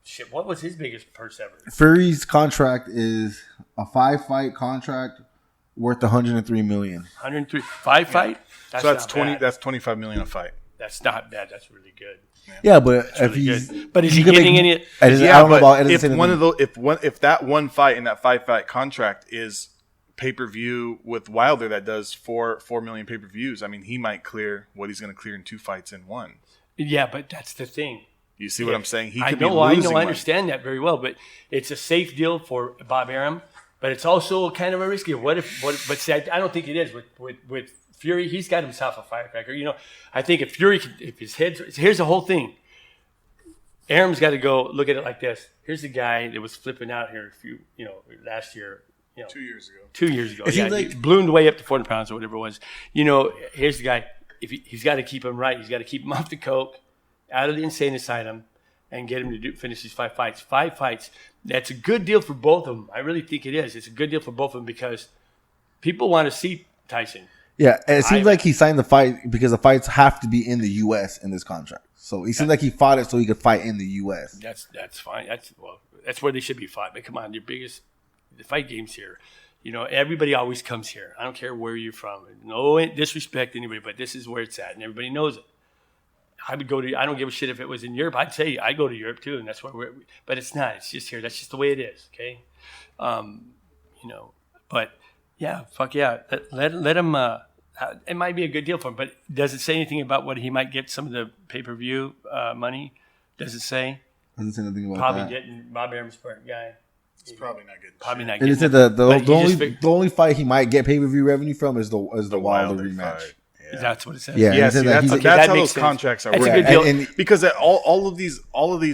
shit. What was his biggest purse ever? Fury's contract is a 5-fight contract worth $103 million. 103 5-fight. So that's 20. Bad. That's $25 million a fight. That's not bad. That's really good. Yeah, but That's if really he's good. But is he getting any? I don't know about if one of those, if that one fight in that 5-fight contract is pay-per-view with Wilder that does 4 million pay-per-views, I mean, he might clear what he's going to clear in 2 fights in one. Yeah, but that's the thing. You see what I'm saying? He I could know, be losing I money. understand that very well, but it's a safe deal for Bob Arum, but it's also kind of a risky. But see, I don't think it is with Fury. He's got himself a firecracker. I think if Fury, if his here's the whole thing. Arum's got to go look at it like this. Here's the guy that was flipping out here last year. 2 years ago. 2 years ago. It Yeah, seems like- he ballooned way up to 400 pounds or whatever it was. Here's the guy. If he's got to keep him right. He's got to keep him off the coke, out of the insane asylum, and get him to finish these 5 fights. 5 fights. That's a good deal for both of them. I really think it is. It's a good deal for both of them because people want to see Tyson. Yeah, and it seems like he signed the fight because the fights have to be in the U.S. in this contract. So it seems like he fought it so he could fight in the U.S. That's fine. That's where they should be fought. But come on, the fight game's here. Everybody always comes here. I don't care where you're from. No disrespect to anybody, but this is where it's at, and everybody knows it. I would go to. I don't give a shit if it was in Europe. I'd say I go to Europe too, and that's where we're. But it's not. It's just here. That's just the way it is. Okay. But yeah, fuck yeah. Let him. It might be a good deal for him, but does it say anything about what he might get some of the pay-per-view money? Does it say? Doesn't say nothing about Probably that. getting Bob Arum's part guy. It's probably not good. Probably not It getting said it. the only fight he might get pay-per-view revenue from is the Wilder rematch. fight. Yeah. That's what it says. Yeah. Yeah, he said see, that that's, he's- that's that how makes those sense. contracts are That's a working. good deal. And Because all of these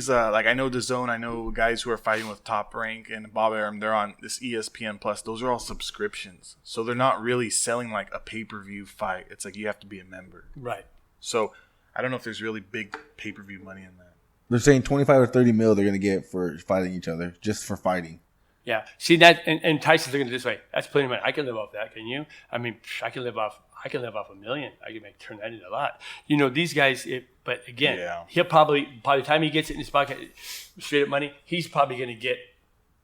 like I know DAZN, I know guys who are fighting with Top Rank and Bob Arum, they're on this ESPN Plus. Those are all subscriptions, so they're not really selling like a pay-per-view fight. It's like you have to be a member. Right. So I don't know if there's really big pay-per-view money in that. they're saying 25 or 30 mil they're going to get for fighting each other, just for fighting. Yeah. See that, and Tyson's looking at it this way. That's plenty of money. I can live off that. Can you? I mean, I can live off $1 million. I can turn that into a lot. These guys. But again, he'll probably by the time he gets it in his pocket, straight up money, he's probably going to get.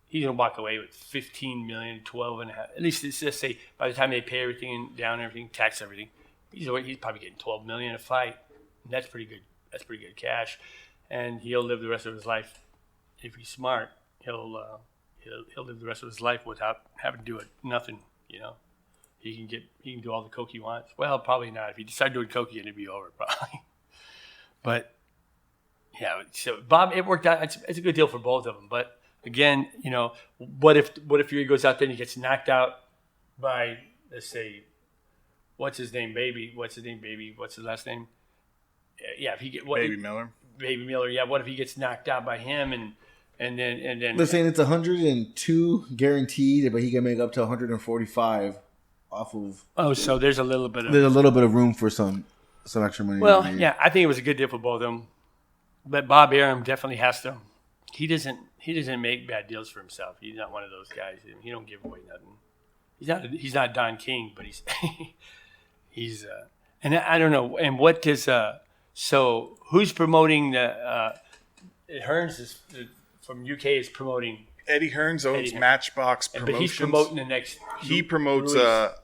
He's going to walk away with 15 million, 12 and a half. At least let's just say by the time they pay everything down, everything, tax everything, he's probably getting 12 million a fight. And that's pretty good. That's pretty good cash, and he'll live the rest of his life. If he's smart, he'll live the rest of his life without having to do nothing. He can do all the coke he wants. Well, probably not. If he decided doing coke, it'd be over probably. But yeah, so Bob, it worked out. It's a good deal for both of them. But again, what if Fury goes out there and he gets knocked out by, let's say, what's his name, Baby? What's his last name? Yeah, if he get Baby Miller. Baby Miller. Yeah, what if he gets knocked out by him and then They're saying it's 102 guaranteed, but he can make up to 145 off of. Oh, so there's a little bit of room for some extra money. Well, yeah, I think it was a good deal for both of them. But Bob Arum definitely has to. He doesn't make bad deals for himself. He's not one of those guys. He don't give away nothing. He's not Don King, but he's and I don't know. And what does so who's promoting the Hearns is from UK is promoting. Eddie Hearns owns Matchbox Promotions. But he's promoting the next. He promotes.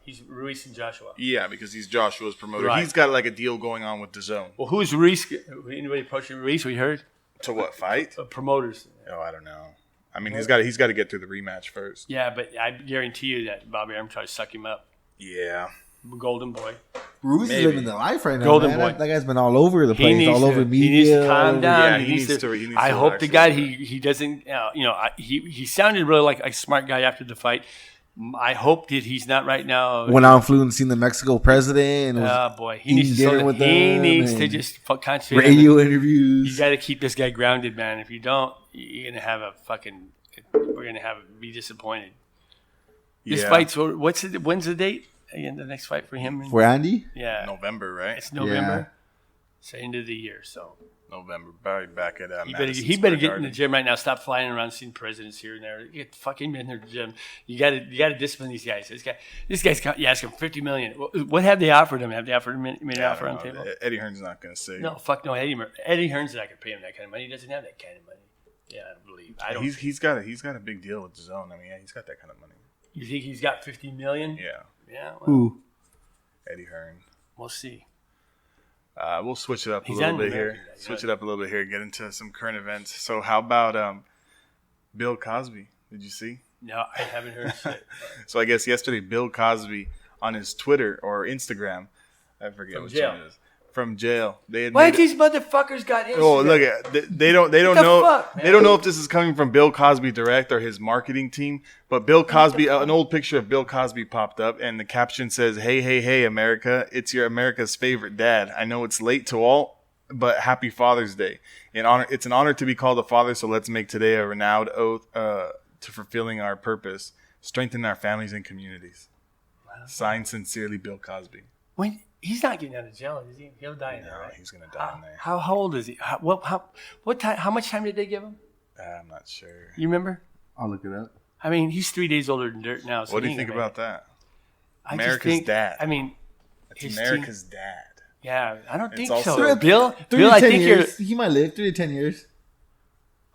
He's Ruiz and Joshua. Yeah, because he's Joshua's promoter. Right. He's got like a deal going on with DAZN. Well, who's Ruiz? Anybody approaching Ruiz? We heard. To what fight? Promoters. Oh, I don't know. I mean, he's got to get through the rematch first. Yeah, but I guarantee you that Bobby Arum tried to suck him up. Yeah. Golden boy. Ruiz is living the life right now. Golden man. boy. That guy's been all over the place, all over media. He needs to calm down. Yeah, he needs to I hope the guy relax. he doesn't. He sounded really like a smart guy after the fight. I hope that he's not right now. Went out and flew and seen the Mexico president. Oh boy, he needs to just concentrate. Radio interviews. You got to keep this guy grounded, man. If you don't, you're gonna have we're gonna be disappointed. This fight's when's the date? Again, the next fight for him? For Andy? Yeah. November, right? It's November. It's the end of the year, so. November. Probably back at He Madison better Square get in Garden. the gym right now. Stop flying around seeing presidents here and there. Get fucking in their gym. You got to discipline these guys. This guy's you ask him $50 million. What have they offered him? Have they offered him made an Yeah, I offer don't on the know. table? Eddie Hearn's not going to say. No, fuck no. Eddie Hearn's not gonna pay him that kind of money. He doesn't have that kind of money. Yeah, I don't believe. I don't. He's got a big deal with his own. I mean, yeah, he's got that kind of money. You think he's got $50 million? Yeah, Yeah. Well, Who? Eddie Hearn. we'll see. We'll switch it up He's a little an bit here. American guy, Switch yeah. it up a little bit here. Get into some current events. So, how about Bill Cosby? Did you see? No, I haven't heard shit. So, I guess yesterday, Bill Cosby on his Twitter or Instagram, I forget From which jail. one it is. From jail, they Why admitted. these motherfuckers got Instagram? Oh, look at they don't the know fuck, man? they don't know if this is coming from Bill Cosby direct or his marketing team. But Bill Cosby, an old picture of Bill Cosby popped up, and the caption says, "Hey, hey, hey, America! It's your America's favorite dad. I know it's late to all, but happy Father's Day. It's an honor to be called a father. So let's make today a renowned oath to fulfilling our purpose, strengthen our families and communities." Signed sincerely, Bill Cosby. When he's not getting out of jail, is he? He'll die in there, No, right? he's gonna die in there. How old is he? What time? How much time did they give him? I'm not sure. You remember? I'll look it up. I mean, he's 3 days older than Dirt now. So What do he you ain't think gonna about that? make it. I just America's think- dad. I mean, It's his America's dad. yeah, I don't It's think also- so. Bill, 3 Bill, to I 10 think years. He might live 3 to 10 years.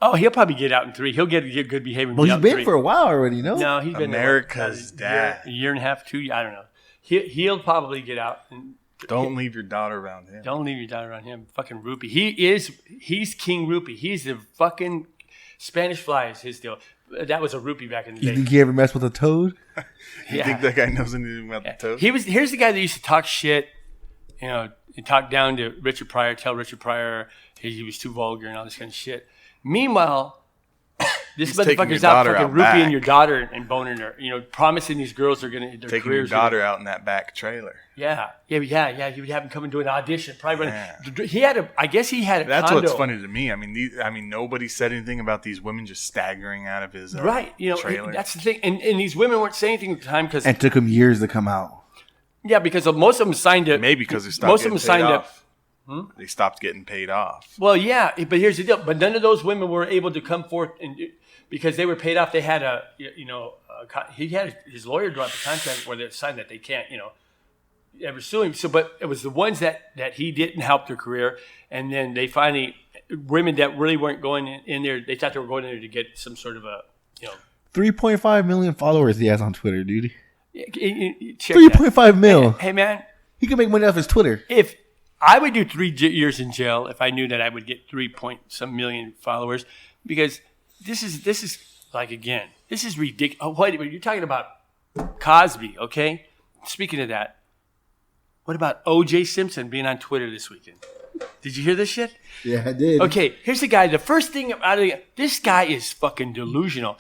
Oh, he'll probably get out in 3. He'll get good behavior. and Well, get he's out in been 3. for a while already, no? No, he's been America's there, dad. a year and a half, 2. I don't know. He'll probably get out. And Don't leave your daughter around him. don't leave your daughter around him. Fucking Rupee. He's King Rupee. He's the fucking Spanish fly is his deal. That was a Rupee back in the You day. think he ever messed with a toad? You think that guy knows anything about the toast? Here's the guy that used to talk shit, and talk down to Richard Pryor, tell Richard Pryor he was too vulgar and all this kind of shit. Meanwhile, this He's taking motherfucker's your out daughter fucking out Rupeeing back. your daughter and boning her, promising these girls are gonna their Taking your careers. daughter out in that back trailer. Yeah. He would have him come and do an audition. Probably Yeah. he had I guess he had a That's condo. what's funny to me. I mean, nobody said anything about these women just staggering out of his Right. trailer. That's the thing. And these women weren't saying anything at the time because And took him years to come out. yeah, because most of them signed it. Maybe because they stopped most of getting them signed paid up. off. They stopped getting paid off. Well, yeah, but here's the deal. But none of those women were able to come forth and because they were paid off. They had he had his lawyer draw up the contract where they signed that they can't, ever sue him. So, but it was the ones that he didn't help their career, and then they finally women that really weren't going in there. They thought they were going in there to get some sort of a 3.5 million followers he has on Twitter, dude. check 3.5 mil. Hey man, He can make money off his Twitter. if I would do 3 years in jail if I knew that I would get 3 point some million followers, because this is like, again, this is ridiculous. Oh, wait, you're talking about Cosby, okay? Speaking of that, what about O.J. Simpson being on Twitter this weekend? Did you hear this shit? Yeah, I did. Okay, here's the guy. The first thing out of this guy is fucking delusional.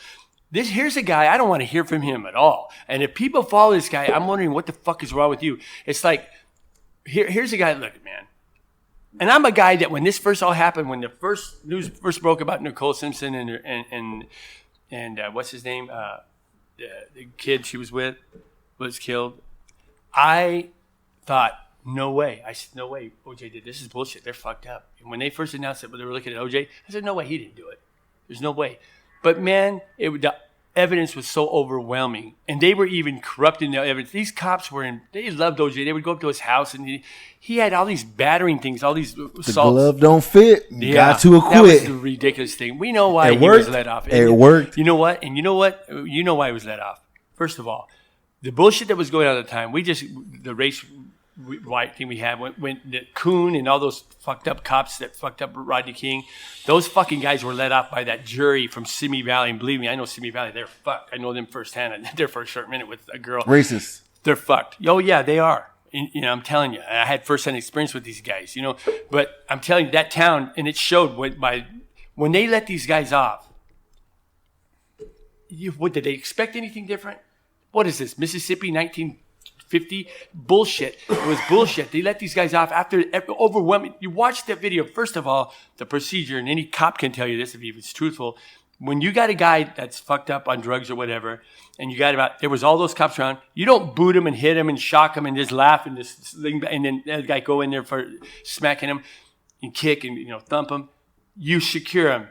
Here's a guy, I don't want to hear from him at all. And if people follow this guy, I'm wondering what the fuck is wrong with you. It's like, here's a guy, look, man. And I'm a guy that when this first all happened, when the first news first broke about Nicole Simpson and what's his name, the kid she was with was killed, I thought, no way. I said, no way, OJ did. This is bullshit. They're fucked up. And when they first announced that they were looking at OJ, I said, no way, he didn't do it. There's no way. But man, the evidence was so overwhelming, and they were even corrupting the evidence. These cops they loved OJ. They would go up to his house, and he had all these battering things, all these The assaults. glove don't fit. You got to That was acquit. the ridiculous thing. We know why It he was worked. let off. It worked. You know what? And you know what? You know why he was let off. First of all, the bullshit that was going on at the time, the race white thing we had, when the Coon and all those fucked up cops that fucked up Rodney King, those fucking guys were let off by that jury from Simi Valley. And believe me, I know Simi Valley. They're fucked. I know them firsthand. I was there for a short minute with a girl. Racist. They're fucked. Oh yeah, they are. And, I'm telling you, I had firsthand experience with these guys. But I'm telling you, that town, and it showed when they let these guys off. What did they expect? Anything different? What is this, Mississippi, 1950? Bullshit. It was bullshit. They let these guys off after overwhelming. You watch that video. First of all, the procedure, and any cop can tell you this if he was truthful. when you got a guy that's fucked up on drugs or whatever, and you got there was all those cops around, you don't boot him and hit him and shock him and just laugh and just and then that guy go in there for smacking him and kick and thump him. You secure him.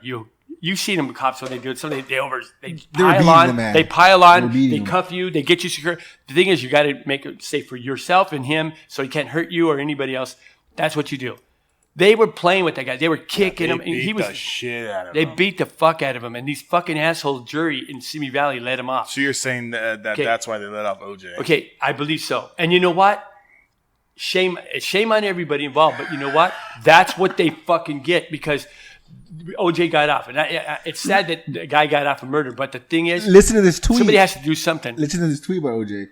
You seen them cops when they do it. So they pile on. They pile on. They cuff you. They get you secure. The thing is, you got to make it safe for yourself and him, so he can't hurt you or anybody else. That's what you do. They were playing with that guy. They were kicking him, and he was. The shit out of they him. beat the fuck out of him, and these fucking asshole jury in Simi Valley let him off. So you're saying that's why they let off OJ? Okay, I believe so. And you know what? Shame on everybody involved. But you know what? That's what they fucking get because OJ got off. And it's sad that the guy got off of murder. But the thing is, listen to this tweet. Somebody has to do something. Listen to this tweet by OJ.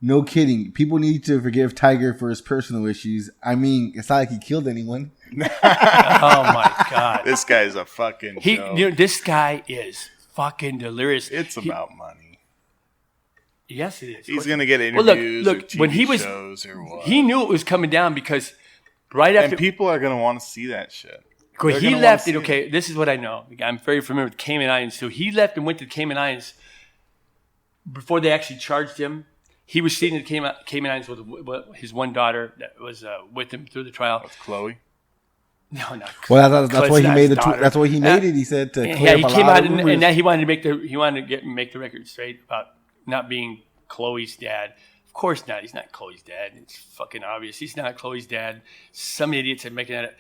No kidding. People need to forgive Tiger for his personal issues. I mean, it's not like he killed anyone. Oh my God. This guy's a fucking joke. This guy is fucking delirious. It's about money. Yes, it is. He's going to get interviews or TV shows or what. He knew it was coming down because right after... And people are going to want to see that shit. He left it. Okay, this is what I know. I'm very familiar with Cayman Islands too. He left and went to the Cayman Islands before they actually charged him. He was sitting at the Cayman Islands with his one daughter that was with him through the trial. That's Chloe. No, not. Well, that's why he made that's why he made it. He said to he came out and now he wanted to make the record straight about not being Chloe's dad. Of course not. He's not Chloe's dad. It's fucking obvious. He's not Chloe's dad. Some idiots are making that.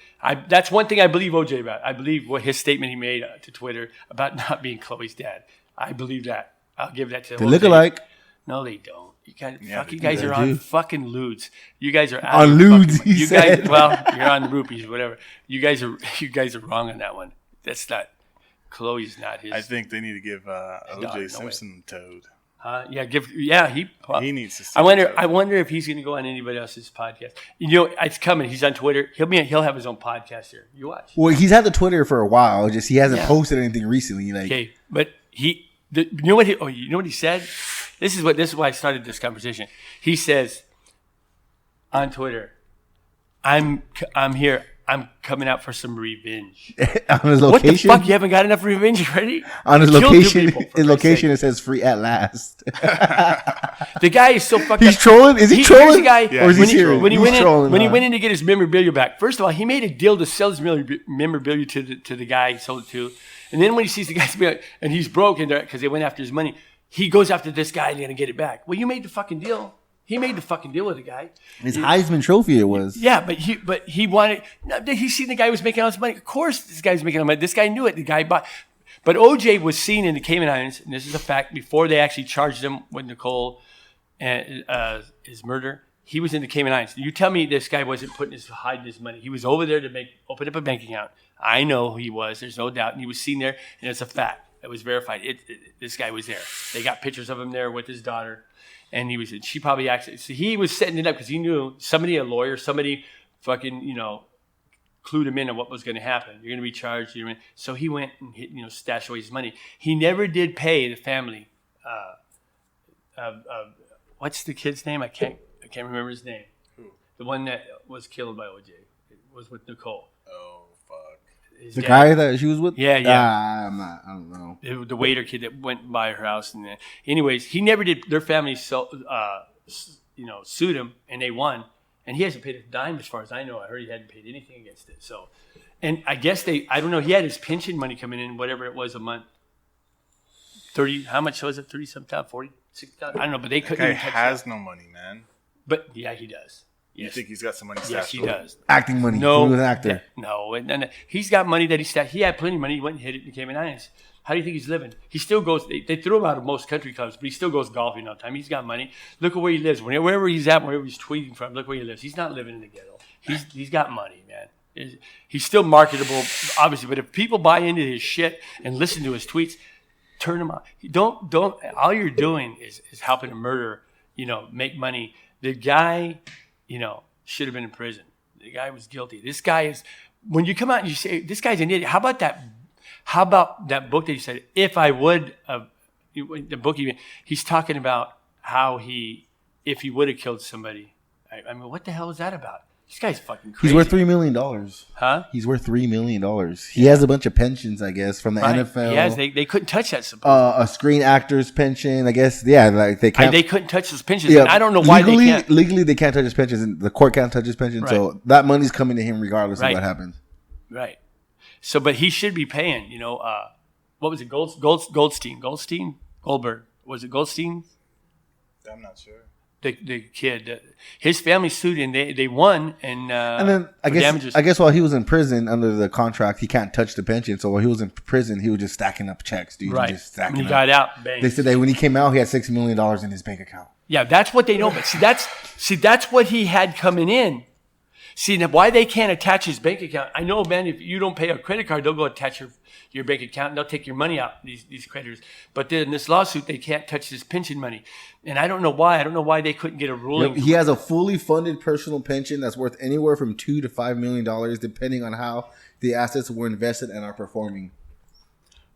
That's one thing I believe OJ about. I believe what his statement he made to Twitter about not being Chloe's dad. I believe that. I'll give that to they look alike. No, they don't. You guys are on fucking lewds. You guys are on lewds. You're on rupees, whatever. You guys are wrong on that one. That's not. Chloe's not his. I think they need to give OJ Simpson a toad. He needs to. I wonder if he's going to go on anybody else's podcast. It's coming. He's on Twitter. He'll have his own podcast here. You watch. Well, he's had the Twitter for a while. Just he hasn't posted anything recently. Okay, but you know what he said? This is why I started this conversation. He says on Twitter, "I'm here. I'm coming out for some revenge." On his location? What the fuck? You haven't got enough revenge already? On his location, it says "free at last." The guy is so fucked He's up. trolling. Is he trolling? Here's the guy. Or is he serious? When he went in to get his memorabilia back, first of all, he made a deal to sell his memorabilia to the guy he sold it to, and then when he sees the guy's and he's broke because they went after his money, he goes after this guy and he's gonna get it back. Well, you made the fucking deal. He made the fucking deal with the guy. His Heisman Trophy it was. Yeah, but he wanted. He seen the guy was making all this money. Of course, this guy was making all this money. This guy knew it. The guy bought. But OJ was seen in the Cayman Islands, and this is a fact. Before they actually charged him with Nicole and his murder, he was in the Cayman Islands. You tell me this guy wasn't hiding his money. He was over there to open up a bank account. I know who he was. There's no doubt, and he was seen there, and it's a fact. It was verified. This guy was there. They got pictures of him there with his daughter. And she probably actually, so he was setting it up because he knew a lawyer, somebody fucking, clued him in on what was going to happen. You're going to be charged. So he went and stashed away his money. He never did pay the family. What's the kid's name? I can't remember his name. Who? The one that was killed by OJ. It was with Nicole. Oh, fuck. The guy that she was with? Yeah. I don't know. The waiter kid that went by her house. And anyways, he never did. Their family sued him, and they won. And he hasn't paid a dime as far as I know. I heard he hadn't paid anything against it. So, and I guess I don't know, he had his pension money coming in, whatever it was a month. 30, how much was it? 30-something, 40, 60,000? I don't know, but they couldn't. The guy has no money, man. But yeah, he does. You think he's got some money Yes, stashed? he does. Acting money. No, he was an actor. No, and he's got money that he stashed. He had plenty of money. He went and hid it in the Cayman Islands. How do you think he's living? He still goes. They threw him out of most country clubs, but he still goes golfing all the time. He's got money. Look at where he lives. Wherever he's at, wherever he's tweeting from, look where he lives. He's not living in the ghetto. He's got money, man. He's still marketable, obviously. But if people buy into his shit and listen to his tweets, turn them off. Don't. All you're doing is helping a murderer, make money. The guy, should have been in prison. The guy was guilty. This guy is. When you come out and you say this guy's an idiot, how about that book that you said? If I would, the book he's talking about how if he would have killed somebody. I mean, what the hell is that about? This guy's fucking crazy. He's worth $3 million. Huh? He's worth $3 million. He has a bunch of pensions, I guess, from the NFL. Yes, they couldn't touch that. Supposedly. A Screen Actors pension, I guess. Yeah, like they can't. They couldn't touch his pensions. Yeah, and I don't know why they can't. Legally, they can't touch his pensions, and the court can't touch his pension. Right. So that money's coming to him regardless of what happens. Right. So, but he should be paying. What was it? Goldstein. Goldberg. Was it Goldstein? I'm not sure. The kid, his family sued and they won, and then I guess while he was in prison under the contract, he can't touch the pension. So while he was in prison, he was just stacking up checks, dude. Right. Just stacking when he up. got out, bang. They said that when he came out, he had $6 million in his bank account. Yeah, that's what they know. But that's what he had coming in. See, now why they can't attach his bank account? I know, man. If you don't pay a credit card, they'll go attach your bank account and they'll take your money out. These creditors, but then in this lawsuit, they can't touch his pension money, and I don't know why. I don't know why they couldn't get a ruling. He has a fully funded personal pension that's worth anywhere from $2 to $5 million, depending on how the assets were invested and are performing.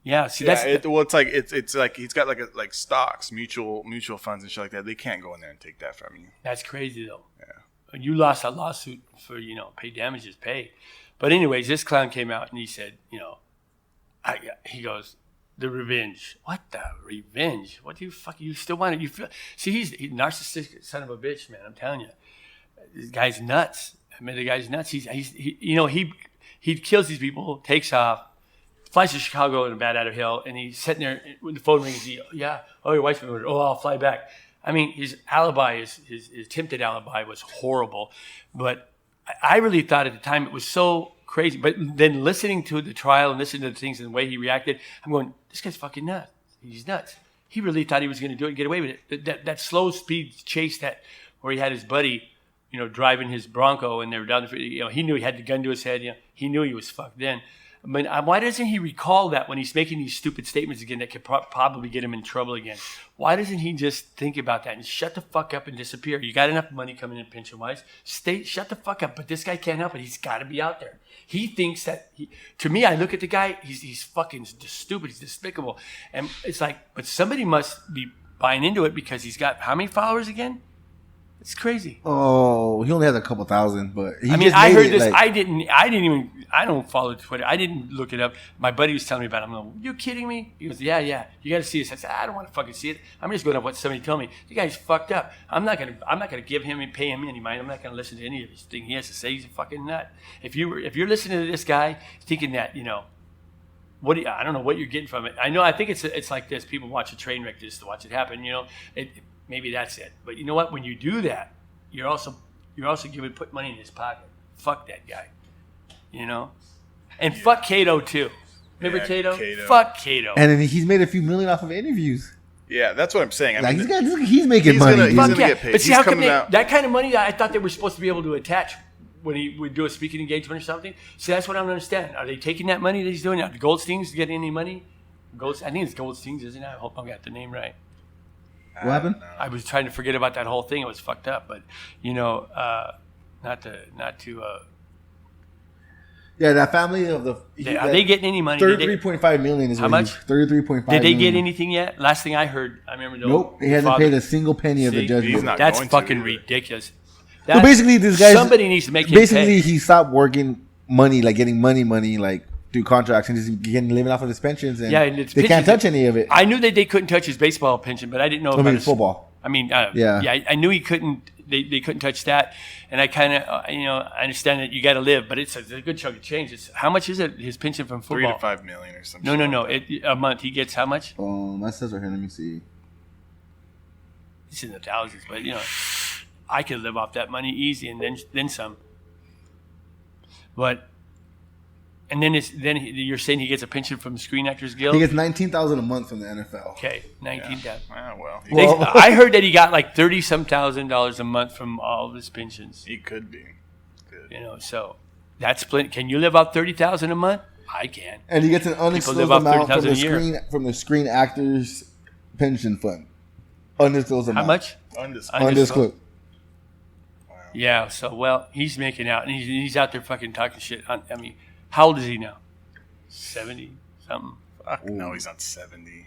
Yeah, see, it's like he's got like stocks, mutual funds and shit like that. They can't go in there and take that from you. That's crazy though. Yeah. You lost a lawsuit for, pay damages paid. But anyways, this clown came out and he said, he goes, the revenge. What the revenge? What do you still want it? You feel, see, he's a narcissistic son of a bitch, man. I'm telling you. This guy's nuts. I mean, the guy's nuts. He kills these people, takes off, flies to Chicago in a bad out of hell, and he's sitting there when the phone rings. Your wife's been ordered. Oh, I'll fly back. I mean, his alibi, his attempted alibi was horrible. But I really thought at the time it was so crazy. But then listening to the trial and listening to the things and the way he reacted, I'm going, this guy's fucking nuts. He's nuts. He really thought he was going to do it and get away with it. That slow speed chase where he had his buddy, driving his Bronco and they were down the street. He knew he had the gun to his head. He knew he was fucked then. I mean, why doesn't he recall that when he's making these stupid statements again that could probably get him in trouble again? Why doesn't he just think about that and shut the fuck up and disappear? You got enough money coming in pension-wise. Shut the fuck up. But this guy can't help it. He's got to be out there. He thinks that to me, I look at the guy, he's fucking stupid. He's despicable. And it's like, but somebody must be buying into it because he's got how many followers again? It's crazy. Oh, he only has a couple thousand, but I heard this. I don't follow Twitter. I didn't look it up. My buddy was telling me about it. I'm like, you kidding me? He goes, yeah. You got to see this. I said, I don't want to fucking see it. I'm just going to what somebody told me. The guy's fucked up. I'm not gonna give him and pay him any money. I'm not gonna listen to any of his thing he has to say. He's a fucking nut. If you're listening to this guy thinking that I don't know what you're getting from it. I think it's like this. People watch a train wreck just to watch it happen. Maybe that's it. But you know what? When you do that, you're also put money in his pocket. Fuck that guy. And fuck Cato too. Remember Cato? Fuck Cato. And then he's made a few million off of interviews. Yeah, that's what I'm saying. I mean, he's making money. He's gonna get paid. But see, how come that kind of money? I thought they were supposed to be able to attach when he would do a speaking engagement or something. See, that's what I don't understand. Are they taking that money that he's doing? Are the Goldsteins getting any money? I think it's Goldsteins, isn't it? I hope I got the name right. What happened? I was trying to forget about that whole thing. It was fucked up, but not to. Yeah, that family of the. Are they getting any money? 33.5 million is how much? 33.5. Did they get anything yet? Last thing I heard, I remember. Nope, he hasn't paid a single penny of the judgment. That's fucking ridiculous. So basically, this guy. Somebody needs to make him basically, pay. he stopped working money, like getting money, like through contracts, and just living off of his pensions. And they can't touch any of it. I knew that they couldn't touch his baseball pension, but I didn't know about his football. I mean, I knew he couldn't. They couldn't touch that, and I kind of, I understand that you got to live, but it's a good chunk of change. How much is it? His pension from football? 3 to 5 million or something. No. A month he gets how much? That says right here. Let me see. It's in the thousands, but I could live off that money easy, and then some. But. And then you're saying he gets a pension from the Screen Actors Guild? He gets $19,000 a month from the NFL. Okay, $19,000. Yeah. I heard that he got like $30-some thousand a month from all of his pensions. He could be. Good. So that's plenty. Can you live out $30,000 a month? I can. And he gets an undisclosed amount from the Screen Actors Pension Fund. Undisclosed amount. How much? Undisclosed. Wow. Yeah. So he's making out, and he's out there fucking talking shit. I mean. How old is he now? 70 something. Fuck no, he's not 70.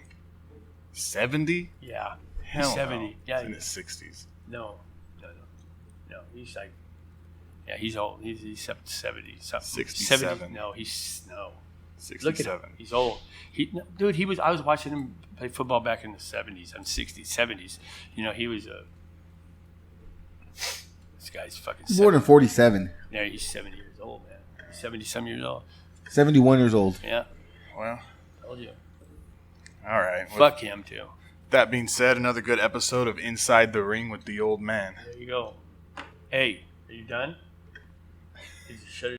70? Yeah. Hell he's 70. No. Yeah. He's in his 60s. No. He's like Yeah, he's old. He's 70 something. 67. 70, no, he's no. 67. Look at him. He's old. Dude, he was. I was watching him play football back in the 70s and 60s, 70s. You know, he was a. This guy's fucking. He's more than 47. Yeah, he's 70 years old, man. 70-some years old. 71 years old. Yeah, Well, told you. all right. With Fuck him too. that being said, another good episode of Inside the Ring with the Old Man. There you go. Hey, are you done? Shut it.